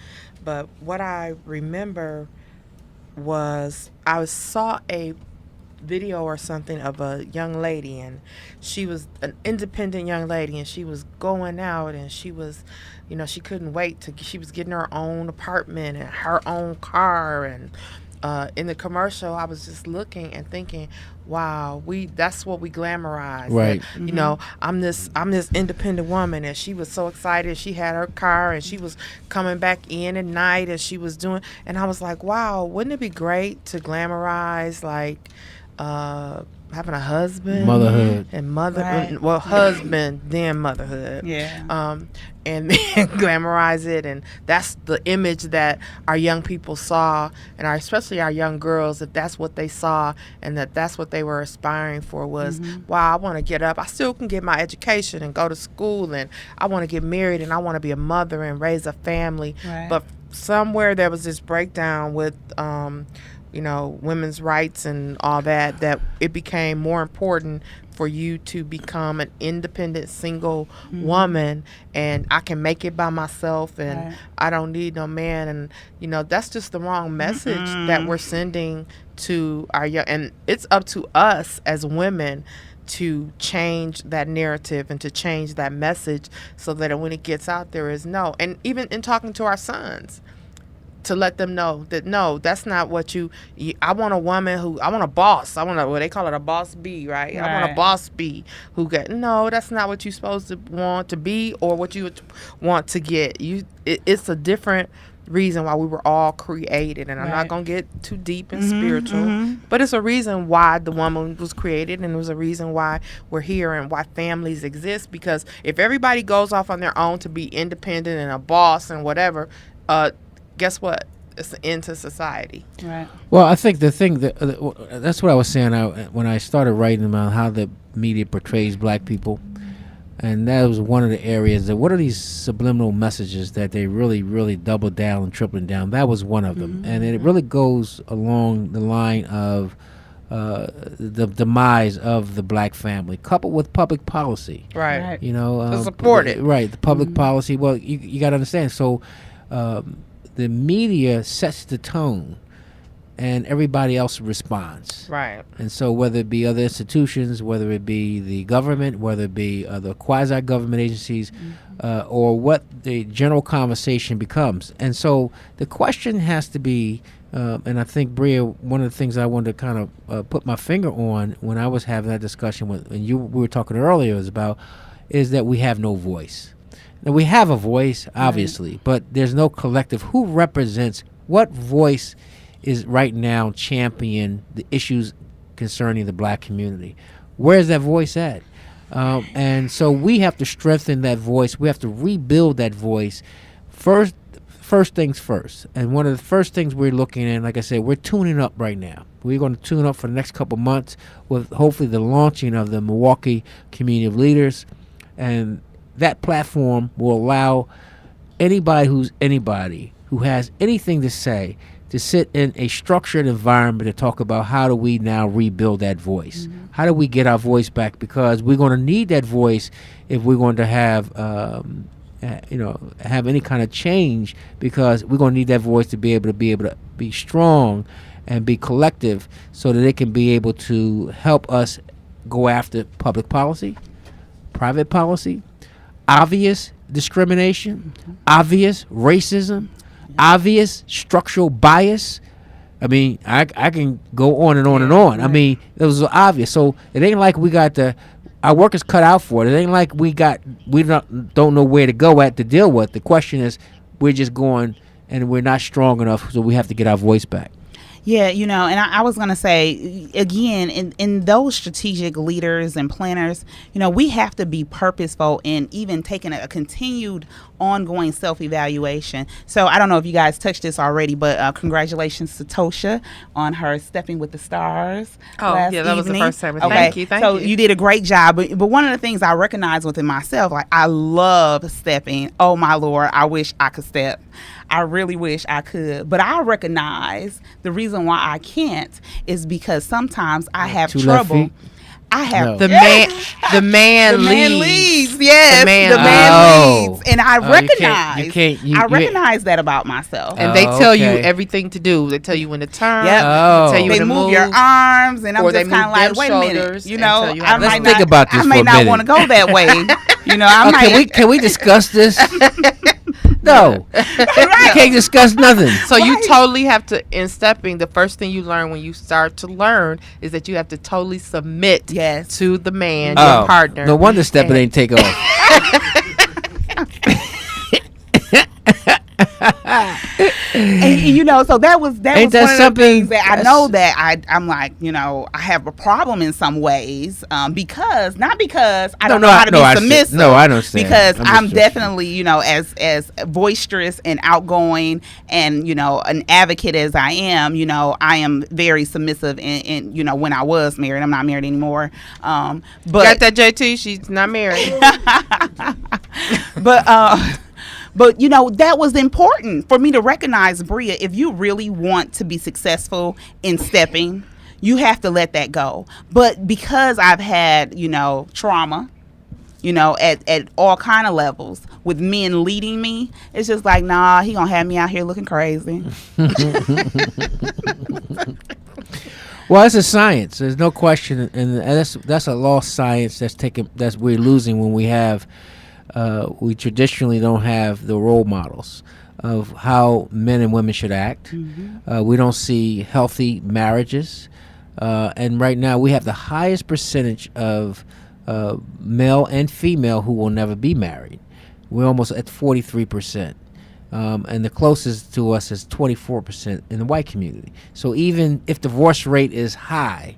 But what I remember was I saw a video or something of a young lady, and she was an independent young lady, and she was going out, and she was, she couldn't wait she was getting her own apartment and her own car. And in the commercial, I was just looking and thinking, wow, that's what we glamorize. Right. That, I'm this independent woman, and she was so excited. She had her car, and she was coming back in at night, and she was doing, and I was like, wow, wouldn't it be great to glamorize having a husband, motherhood, and Right. well, husband, then motherhood, and then glamorize it, and that's the image that our young people saw, and especially our young girls, if that's what they saw, and that's what they were aspiring for was, wow, I want to get up, I still can get my education and go to school, and I want to get married, and I want to be a mother and raise a family, but somewhere there was this breakdown with women's rights and all that it became more important for you to become an independent single woman, and I can make it by myself, and I don't need no man, and that's just the wrong message that we're sending to our young, and it's up to us as women to change that narrative and to change that message so that when it gets out there is no, and even in talking to our sons, to let them know that no, that's not what I want a woman I want a boss. I want they call it a boss B, right? I want a boss B who no, that's not what you're supposed to want to be or what you want to get. It's a different reason why we were all created, and I'm not gonna get too deep and spiritual, but it's a reason why the woman was created, and it was a reason why we're here and why families exist. Because if everybody goes off on their own to be independent and a boss and whatever, guess what? It's an end to society. Right. Well, I think the thing that's what I was saying when I started writing about how the media portrays black people, and that was one of the areas that what are these subliminal messages that they really, really double down and tripling down. That was one of them, and it really goes along the line of the demise of the black family, coupled with public policy. Right. To support it. Right. The public policy. Well, you got to understand. So. The media sets the tone, and everybody else responds. Right. And so whether it be other institutions, whether it be the government, whether it be other quasi-government agencies, or what the general conversation becomes. And so the question has to be, and I think, Bria, one of the things I wanted to kind of put my finger on when I was having that discussion with, and we were talking earlier, is that we have no voice. Now, we have a voice, obviously, but there's no collective. Who represents what voice is right now champion the issues concerning the black community? Where's that voice at? And so we have to strengthen that voice. We have to rebuild that voice. First things first. And one of the first things we're looking at, like I said, we're tuning up right now. We're going to tune up for the next couple months with hopefully the launching of the Milwaukee Community of Leaders. And that platform will allow anybody who has anything to say to sit in a structured environment to talk about how do we now rebuild that voice. How do we get our voice back? Because we're going to need that voice if we're going to have any kind of change, because we're going to need that voice to be able to be strong and be collective so that it can be able to help us go after public policy, private policy, obvious discrimination, obvious racism, obvious structural bias. I mean, I can go on and on and on. I mean, it was obvious. So it ain't like we got our work is cut out for it. It ain't like we don't know where to go at to deal with. The question is, we're just going and we're not strong enough, so we have to get our voice back. Yeah, and I was going to say, again, in those strategic leaders and planners, we have to be purposeful in even taking a continued ongoing self-evaluation. So I don't know if you guys touched this already, but congratulations to Ptosha on her Stepping with the Stars. Oh, yeah, that was the first time. Okay. Thank you. So you did a great job. But one of the things I recognize within myself, like, I love stepping. Oh, my Lord, I wish I could step. I really wish I could. But I recognize the reason why I can't is because sometimes I have trouble. I have the man leads. Yes, the man leads, and I recognize. I recognize that about myself. And they tell you everything to do. They tell you when to turn. Yep. Oh. They tell you they when to move your arms, and I'm or just kind of like, wait a minute. Let's think about this I may not want to go that way. I might. Can we discuss this? No, you can't discuss nothing. So you totally have to, in stepping, the first thing you learn when you start to learn is that you have to totally submit to the man, your partner. No wonder stepping ain't take off. And so that was one of the things that I know that I'm like, I have a problem in some ways, because not because I don't know how to be submissive. No, I don't say because I'm definitely, as boisterous and outgoing and an advocate as I am, I am very submissive and when I was married. I'm not married anymore. But got that, JT? She's not married. But that was important for me to recognize, Bria, if you really want to be successful in stepping, you have to let that go. But because I've had, trauma, at all kind of levels with men leading me, it's just like, nah, he gonna have me out here looking crazy. Well, it's a science. There's no question, and that's a lost science that's we're losing when we have. We traditionally don't have the role models of how men and women should act. Mm-hmm. We don't see healthy marriages. And right now we have the highest percentage of male and female who will never be married. We're almost at 43%. And the closest to us is 24% in the white community. So even if divorce rate is high,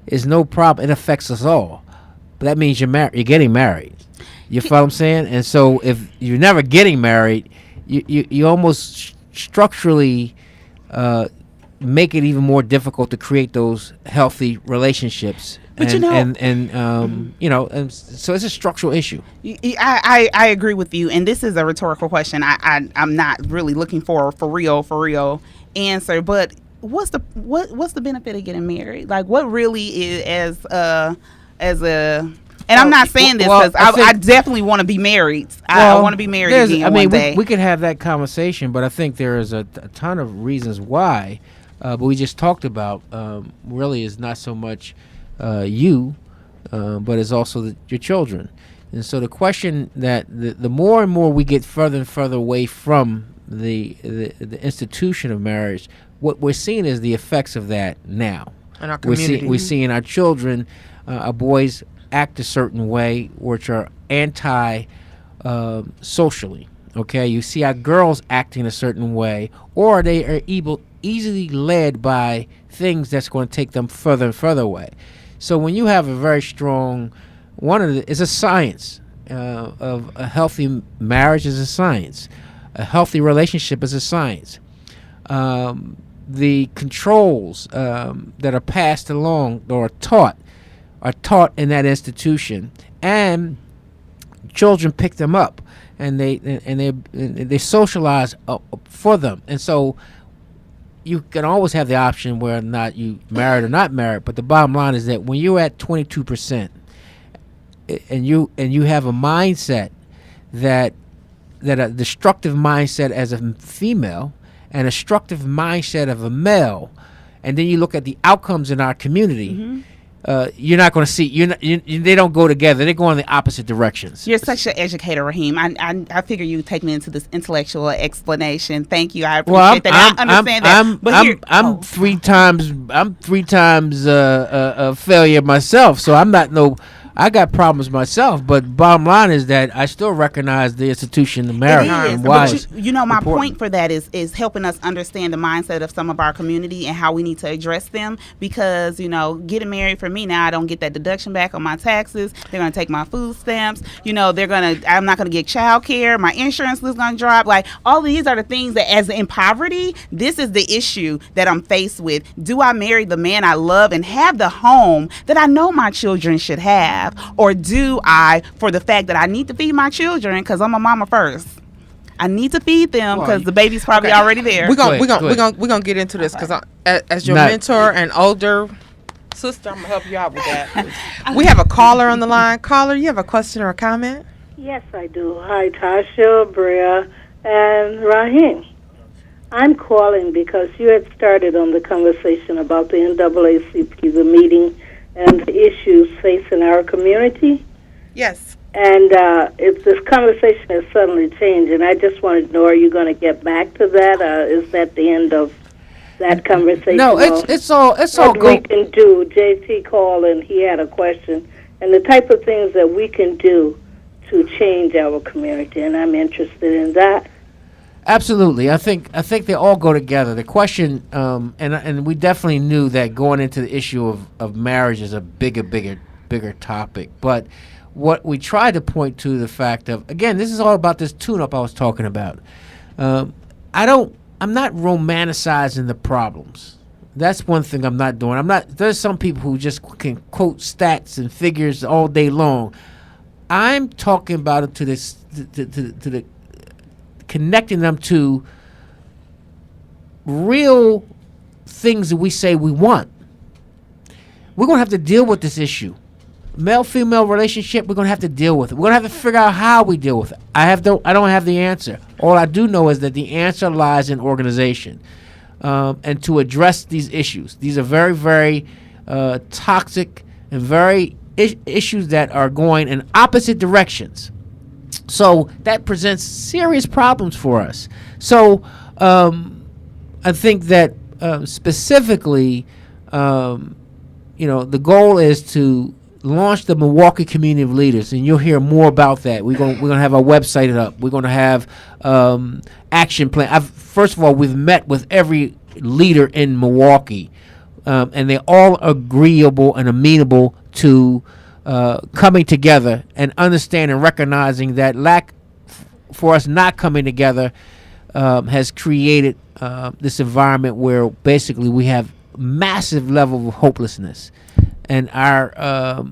it's no problem. It affects us all. But that means you're getting married. You follow what I'm saying? And so if you're never getting married, you almost structurally make it even more difficult to create those healthy relationships. But and so it's a structural issue. I agree with you, and this is a rhetorical question. I'm not really looking for real answer. But what's the benefit of getting married? Like, what really is as a and I'm not saying this because I definitely want to be married. I want to be married again one day. We could have that conversation, but I think there is a ton of reasons why. But we just talked about really is not so much you, but it's also your children. And so the question that the more and more we get further and further away from the institution of marriage, what we're seeing is the effects of that now. In our community. We're seeing our children, our boys, act a certain way, which are socially. Okay, you see our girls acting a certain way, or they are easily led by things that's going to take them further and further away. So when you have a very strong, it's a science of a healthy marriage is a science, a healthy relationship is a science. The controls that are passed along or are taught in that institution, and children pick them up, and they socialize for them. And so you can always have the option whether or not you married or not married. But the bottom line is that when you're at 22%, and you have a mindset that a destructive mindset as a female and a destructive mindset of a male, and then you look at the outcomes in our community. Mm-hmm. you're not going to see. They don't go together. They go in the opposite directions. You're such an educator, Rahim. I figure you take me into this intellectual explanation. Thank you. I appreciate that. I understand that. I'm 3 times. I'm 3 times a failure myself. So I'm not no. I got problems myself, but bottom line is that I still recognize the institution of marriage and why. But you know, my point for that is helping us understand the mindset of some of our community and how we need to address them. Because getting married for me now, I don't get that deduction back on my taxes. They're gonna take my food stamps. I'm not gonna get child care. My insurance is gonna drop. Like all these are the things that, as in poverty, this is the issue that I'm faced with. Do I marry the man I love and have the home that I know my children should have? Or do I, for the fact that I need to feed my children because I'm a mama first, I need to feed them because the baby's probably already there. We're gonna get into this because as your mentor and older sister, I'm gonna help you out with that. We have a caller on the line. Caller, you have a question or a comment? Yes, I do. Hi, Tasha, Bria, and Rahim. I'm calling because you had started on the conversation about the NAACP, the meeting, and the issues facing our community. Yes. And if this conversation has suddenly changed, and I just wanted to know, are you going to get back to that? Is that the end of that conversation? No, it's all what we can do. JT called and he had a question, and the type of things that we can do to change our community, and I'm interested in that. Absolutely, I think they all go together. The question, and we definitely knew that going into the issue of marriage is a bigger topic. But what we tried to point to the fact of, again, this is all about this tune-up I was talking about. I'm not romanticizing the problems. That's one thing I'm not doing. There's some people who just can quote stats and figures all day long. I'm talking about it to the connecting them to real things that we say we want. We're going to have to deal with this issue. Male-female relationship, we're going to have to deal with it. We're going to have to figure out how we deal with it. I don't have the answer. All I do know is that the answer lies in organization and to address these issues. These are very, very toxic and very issues that are going in opposite directions. So that presents serious problems for us. So I think that specifically, the goal is to launch the Milwaukee Community of Leaders, and you'll hear more about that. We're going to have our website up. We're going to have action plan. First of all, we've met with every leader in Milwaukee, and they're all agreeable and amenable to coming together and understanding and recognizing that lack for us not coming together has created this environment where basically we have massive level of hopelessness and our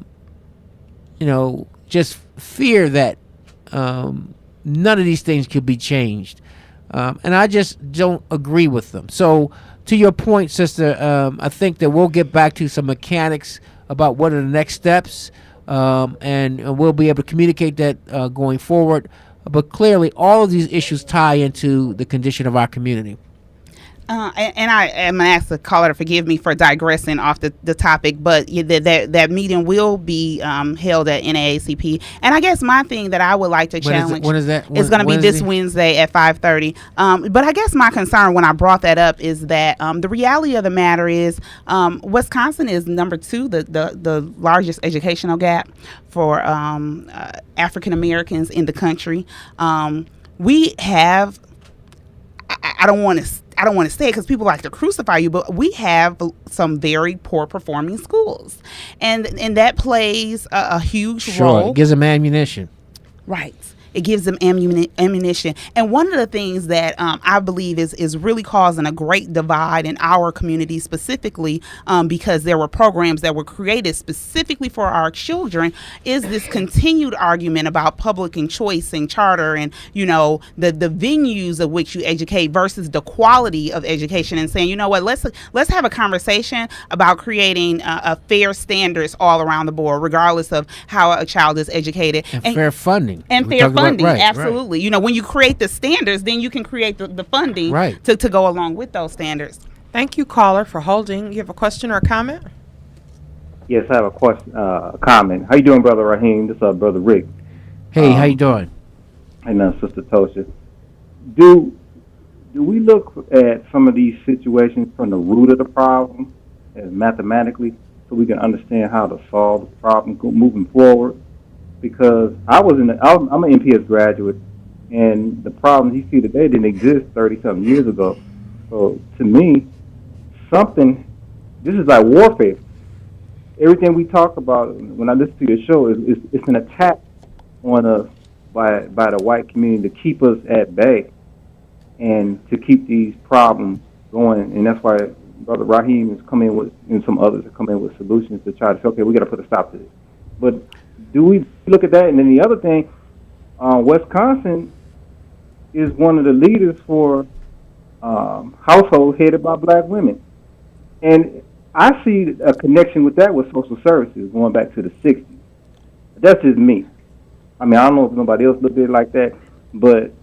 just fear that none of these things could be changed, and I just don't agree with them. So to your point, sister, I think that we'll get back to some mechanics about what are the next steps, and we'll be able to communicate that going forward. But clearly, all of these issues tie into the condition of our community. And I am going to ask the caller to forgive me for digressing off the topic, but that meeting will be held at NAACP. And I guess my thing that I would like to challenge when is that? Is going to be this Wednesday at 5:30. But I guess my concern when I brought that up is that the reality of the matter is Wisconsin is number 2, the largest educational gap for African Americans in the country. We have, I don't want to say it because people like to crucify you, but we have some very poor performing schools, and that plays a huge role. It gives them ammunition. Right. It gives them ammunition. And one of the things that I believe is really causing a great divide in our community specifically, because there were programs that were created specifically for our children, is this continued argument about public and choice and charter and, the venues of which you educate versus the quality of education, and saying, let's have a conversation about creating a fair standards all around the board, regardless of how a child is educated. And fair funding. And fair funding. Right, absolutely. Right. When you create the standards, then you can create the funding to go along with those standards. Thank you, caller, for holding. You have a question or a comment? Yes, I have a question, a comment. How you doing, Brother Rahim? This is Brother Rick. Hey, how you doing? And Sister Tosha. Do we look at some of these situations from the root of the problem, as mathematically, so we can understand how to solve the problem moving forward? Because I'm an MPS graduate, and the problems you see today didn't exist 30-something years ago. So to me, this is like warfare. Everything we talk about when I listen to your show it's an attack on us by the white community to keep us at bay and to keep these problems going. And that's why Brother Rahim is coming with, and some others are coming with solutions to try to say, okay, we got to put a stop to this. But do we look at that? And then the other thing, Wisconsin is one of the leaders for households headed by black women. And I see a connection with that with social services going back to the 60s. That's just me. I mean, I don't know if nobody else looked at it like that, but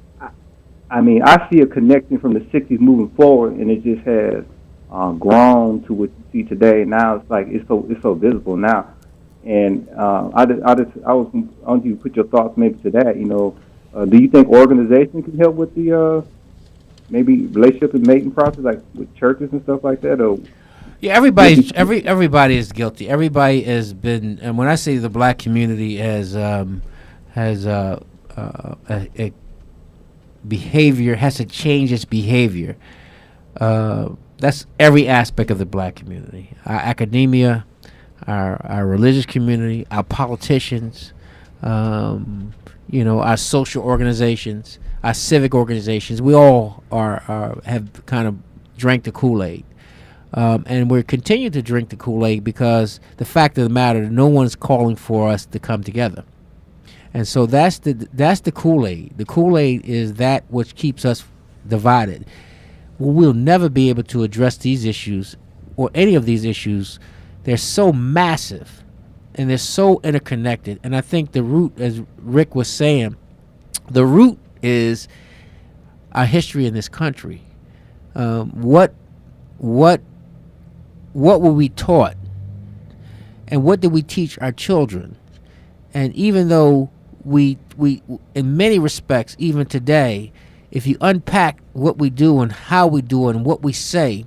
I see a connection from the 60s moving forward, and it just has grown to what you see today. Now it's like it's so visible now. And I want you to put your thoughts maybe to that. Do you think organizations can help with the maybe relationship and mating process, like with churches and stuff like that, or? Yeah, everybody is guilty. Everybody has been, and when I say the black community has a behavior, has to change its behavior. That's every aspect of the black community. Our academia, our religious community, our politicians, our social organizations, our civic organizations. We all have kind of drank the Kool-Aid. And we're continuing to drink the Kool-Aid because the fact of the matter, no one's calling for us to come together. And so that's the Kool-Aid. The Kool-Aid is that which keeps us divided. We'll never be able to address these issues or any of these issues. They're so massive and they're so interconnected. And I think the root, as Rick was saying, the root is our history in this country. What were we taught, and what did we teach our children? And even though we in many respects, even today, if you unpack what we do and how we do it and what we say,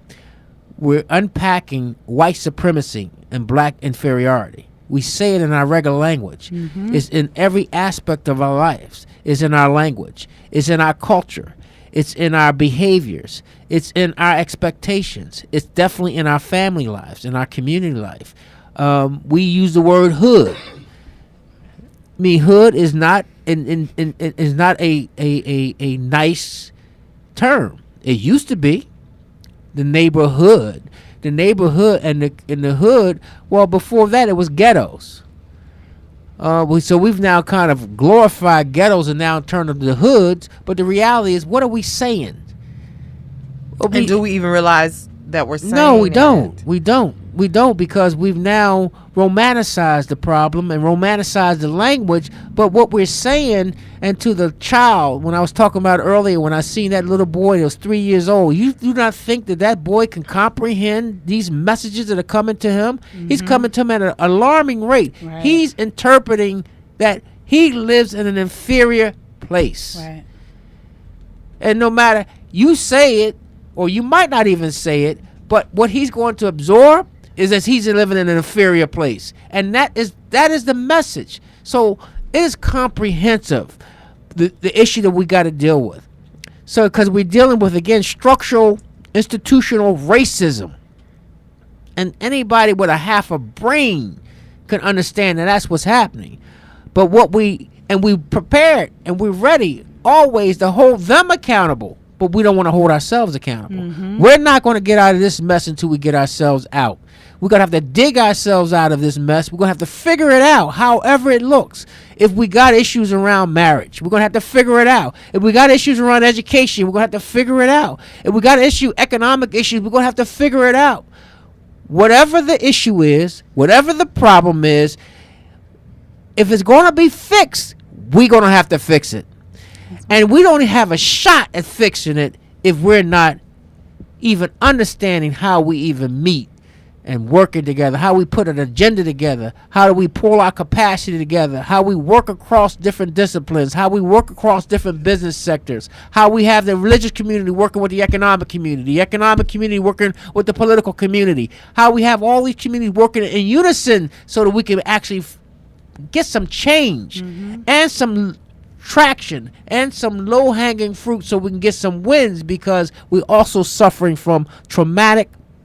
we're unpacking white supremacy and black inferiority. We say it in our regular language. Mm-hmm. It's in every aspect of our lives. It's in our language. It's in our culture. It's in our behaviors. It's in our expectations. It's definitely in our family lives, in our community life. We use the word hood. I mean, hood is not is not a nice term. It used to be the neighborhood, and the hood. Well, before that, it was ghettos. So we've now kind of glorified ghettos and now turned them to hoods. But the reality is, what are we saying? And do we even realize that we're saying? No, we don't. We don't, because we've now romanticized the problem and romanticized the language. But what we're saying, and to the child, when I was talking about earlier, when I seen that little boy that was 3 years old, you do not think that boy can comprehend these messages that are coming to him? Mm-hmm. He's coming to him at an alarming rate. Right. He's interpreting that he lives in an inferior place. Right. And no matter you say it, or you might not even say it, but what he's going to absorb is that he's living in an inferior place. And that is the message. So it is comprehensive, the issue that we got to deal with. So because we're dealing with, again, structural, institutional racism. And anybody with a half a brain can understand that that's what's happening. But we prepared and we're ready always to hold them accountable. But we don't want to hold ourselves accountable. Mm-hmm. We're not going to get out of this mess until we get ourselves out. We're going to have to dig ourselves out of this mess. We're going to have to figure it out, however it looks. If we got issues around marriage, we're going to have to figure it out. If we got issues around education, we're going to have to figure it out. If we got economic issues, we're going to have to figure it out. Whatever the issue is, whatever the problem is, if it's going to be fixed, we're going to have to fix it. And we don't have a shot at fixing it if we're not even understanding how we even meet and working together, how we put an agenda together, how do we pull our capacity together, how we work across different disciplines, how we work across different business sectors, how we have the religious community working with the economic community working with the political community, how we have all these communities working in unison so that we can actually get some change and some traction and some low-hanging fruit so we can get some wins, because we're also suffering from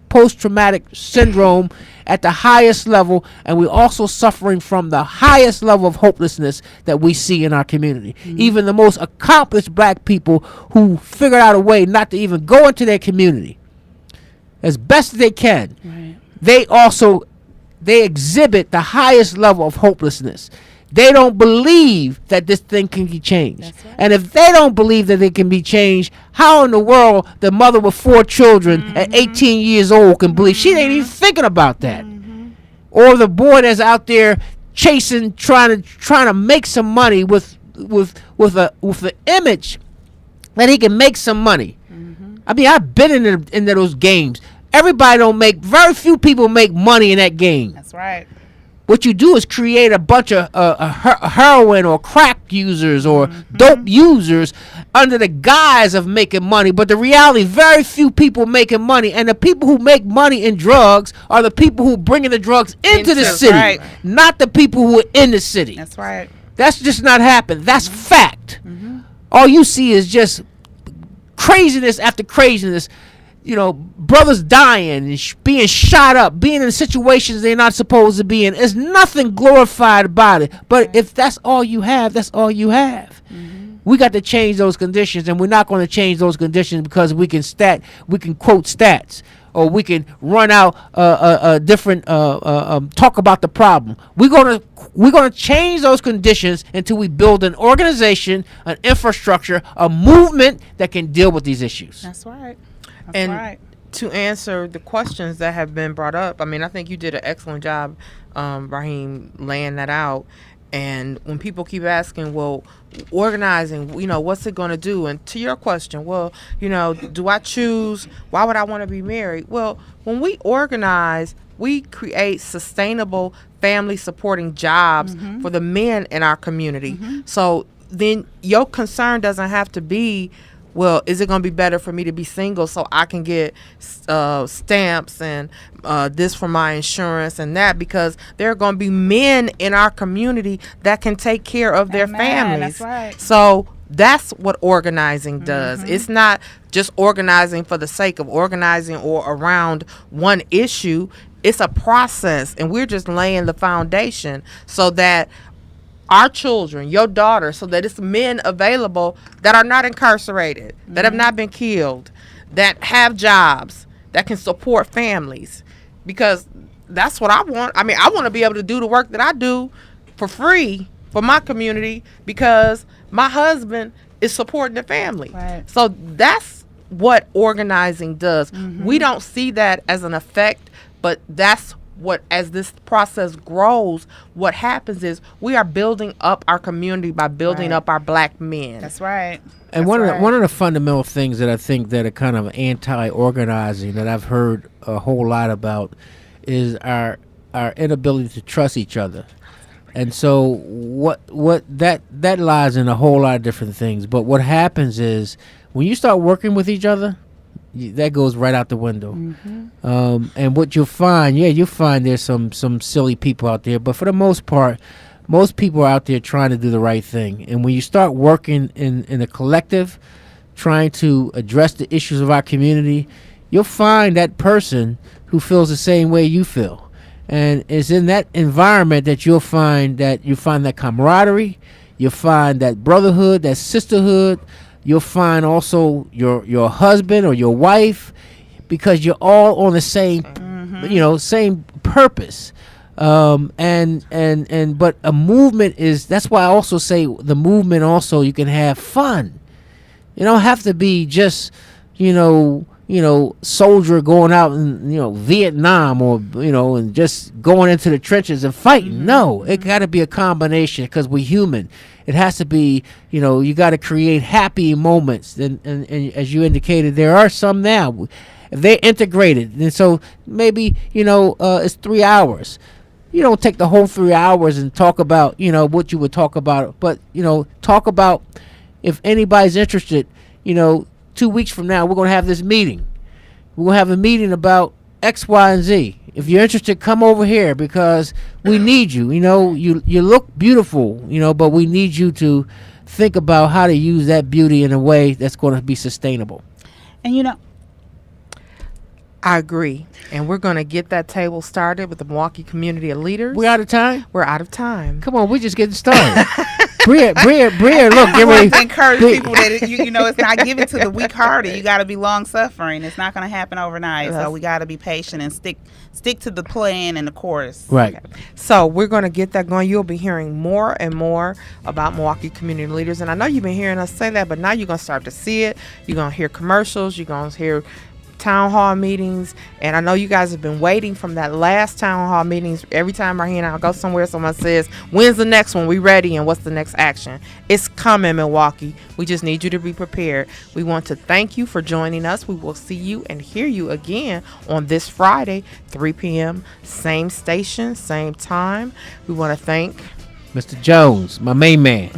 post-traumatic syndrome at the highest level, and we're also suffering from the highest level of hopelessness that we see in our community. Even the most accomplished black people who figured out a way not to even go into their community as best as they can, they exhibit the highest level of hopelessness. They don't believe that this thing can be changed. Right. And if they don't believe that it can be changed, how in the world the mother with 4 children at 18 years old can believe? She ain't even thinking about that. Or the boy that's out there chasing, trying to make some money with the image that he can make some money. I mean, I've been into those games. Very few people make money in that game. That's right. What you do is create a bunch of heroin or crack users or dope users under the guise of making money. But the reality, very few people making money. And the people who make money in drugs are the people who bringing the drugs into the city, not the people who are in the city. That's right. That's just not happening. That's fact. All you see is just craziness after craziness. You know, brothers dying and being shot up, being in situations they're not supposed to be in. There's nothing glorified about it. But if that's all you have, that's all you have. We got to change those conditions, and we're not going to change those conditions because we can quote stats, or we can run out different talk about the problem. We're gonna change those conditions until we build an organization, an infrastructure, a movement that can deal with these issues. That's right. And to answer the questions that have been brought up, I mean, I think you did an excellent job, Rahim, laying that out. And when people keep asking, well, organizing, you know, what's it going to do? And to your question, well, you know, do I choose? Why would I want to be married? Well, when we organize, we create sustainable family supporting jobs for the men in our community. So then your concern doesn't have to be, well, is it going to be better for me to be single so I can get stamps and this for my insurance and that, because there are going to be men in our community that can take care of their families. That's right. So that's what organizing does. It's not just organizing for the sake of organizing or around one issue. It's a process, and we're just laying the foundation so that our children, your daughter, so that it's men available that are not incarcerated, that have not been killed, that have jobs, that can support families. Because that's what I want. I mean, I want to be able to do the work that I do for free for my community because my husband is supporting the family. Right. So that's what organizing does. We don't see that as an effect, but that's what, as this process grows, what happens is we are building up our community by building up our black men. That's right. And one of the fundamental things that I think that are kind of anti-organizing that I've heard a whole lot about is our inability to trust each other. And so what that lies in a whole lot of different things. But what happens is when you start working with each other, that goes right out the window. And what you'll find there's some silly people out there, but for the most part, most people are out there trying to do the right thing. And when you start working in a collective, trying to address the issues of our community, you'll find that person who feels the same way you feel. And it's in that environment that you'll find that camaraderie, you'll find that brotherhood, that sisterhood. You'll find also your husband or your wife, because you're all on the same, same purpose. But a movement is, that's why I also say the movement also, you can have fun. You don't have to be just, soldier going out in, Vietnam or, and just going into the trenches and fighting. No, it got to be a combination because we're human. It has to be, you got to create happy moments. And as you indicated, there are some now. if they're integrated, and so maybe it's 3 hours. You don't take the whole 3 hours and talk about what you would talk about, but talk about if anybody's interested. 2 weeks from now we're gonna have this meeting. We're gonna have a meeting about X, Y, and Z. If you're interested, come over here because we need you. You look beautiful, but we need you to think about how to use that beauty in a way that's going to be sustainable. And I agree. And we're going to get that table started with the Milwaukee community of leaders. We out of time? We're out of time. Come on, we're just getting started. Bria, look, I want to encourage people that it's not given to the weak-hearted. You got to be long-suffering. It's not going to happen overnight. So we got to be patient and stick to the plan and the course. Right. Okay. So we're going to get that going. You'll be hearing more and more about Milwaukee community leaders. And I know you've been hearing us say that, but now you're going to start to see it. You're going to hear commercials. You're going to hear town hall meetings, and I know you guys have been waiting from that last town hall meetings. Every time Rahim and I go somewhere, someone says, when's the next one? We ready, and what's the next action? It's coming, Milwaukee. We just need you to be prepared. We want to thank you for joining us. We will see you and hear you again on this Friday, 3 p.m., same station, same time. We want to thank Mr. Jones, my main man,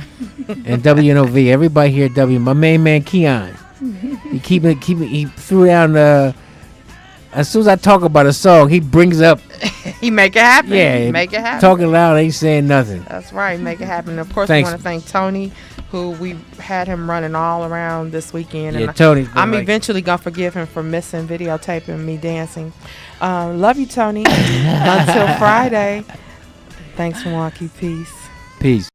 and WNOV, everybody here at my main man Keon. He threw down as soon as I talk about a song, he brings up. He make it happen. Yeah, make it happen. Talking loud, ain't saying nothing. That's right, make it happen. And of course, Thanks. we want to thank Tony, who we had him running all around this weekend. Yeah, and Tony. I'm eventually gonna forgive him for missing videotaping me dancing. Love you, Tony. Until Friday. Thanks, Milwaukee. Peace. Peace.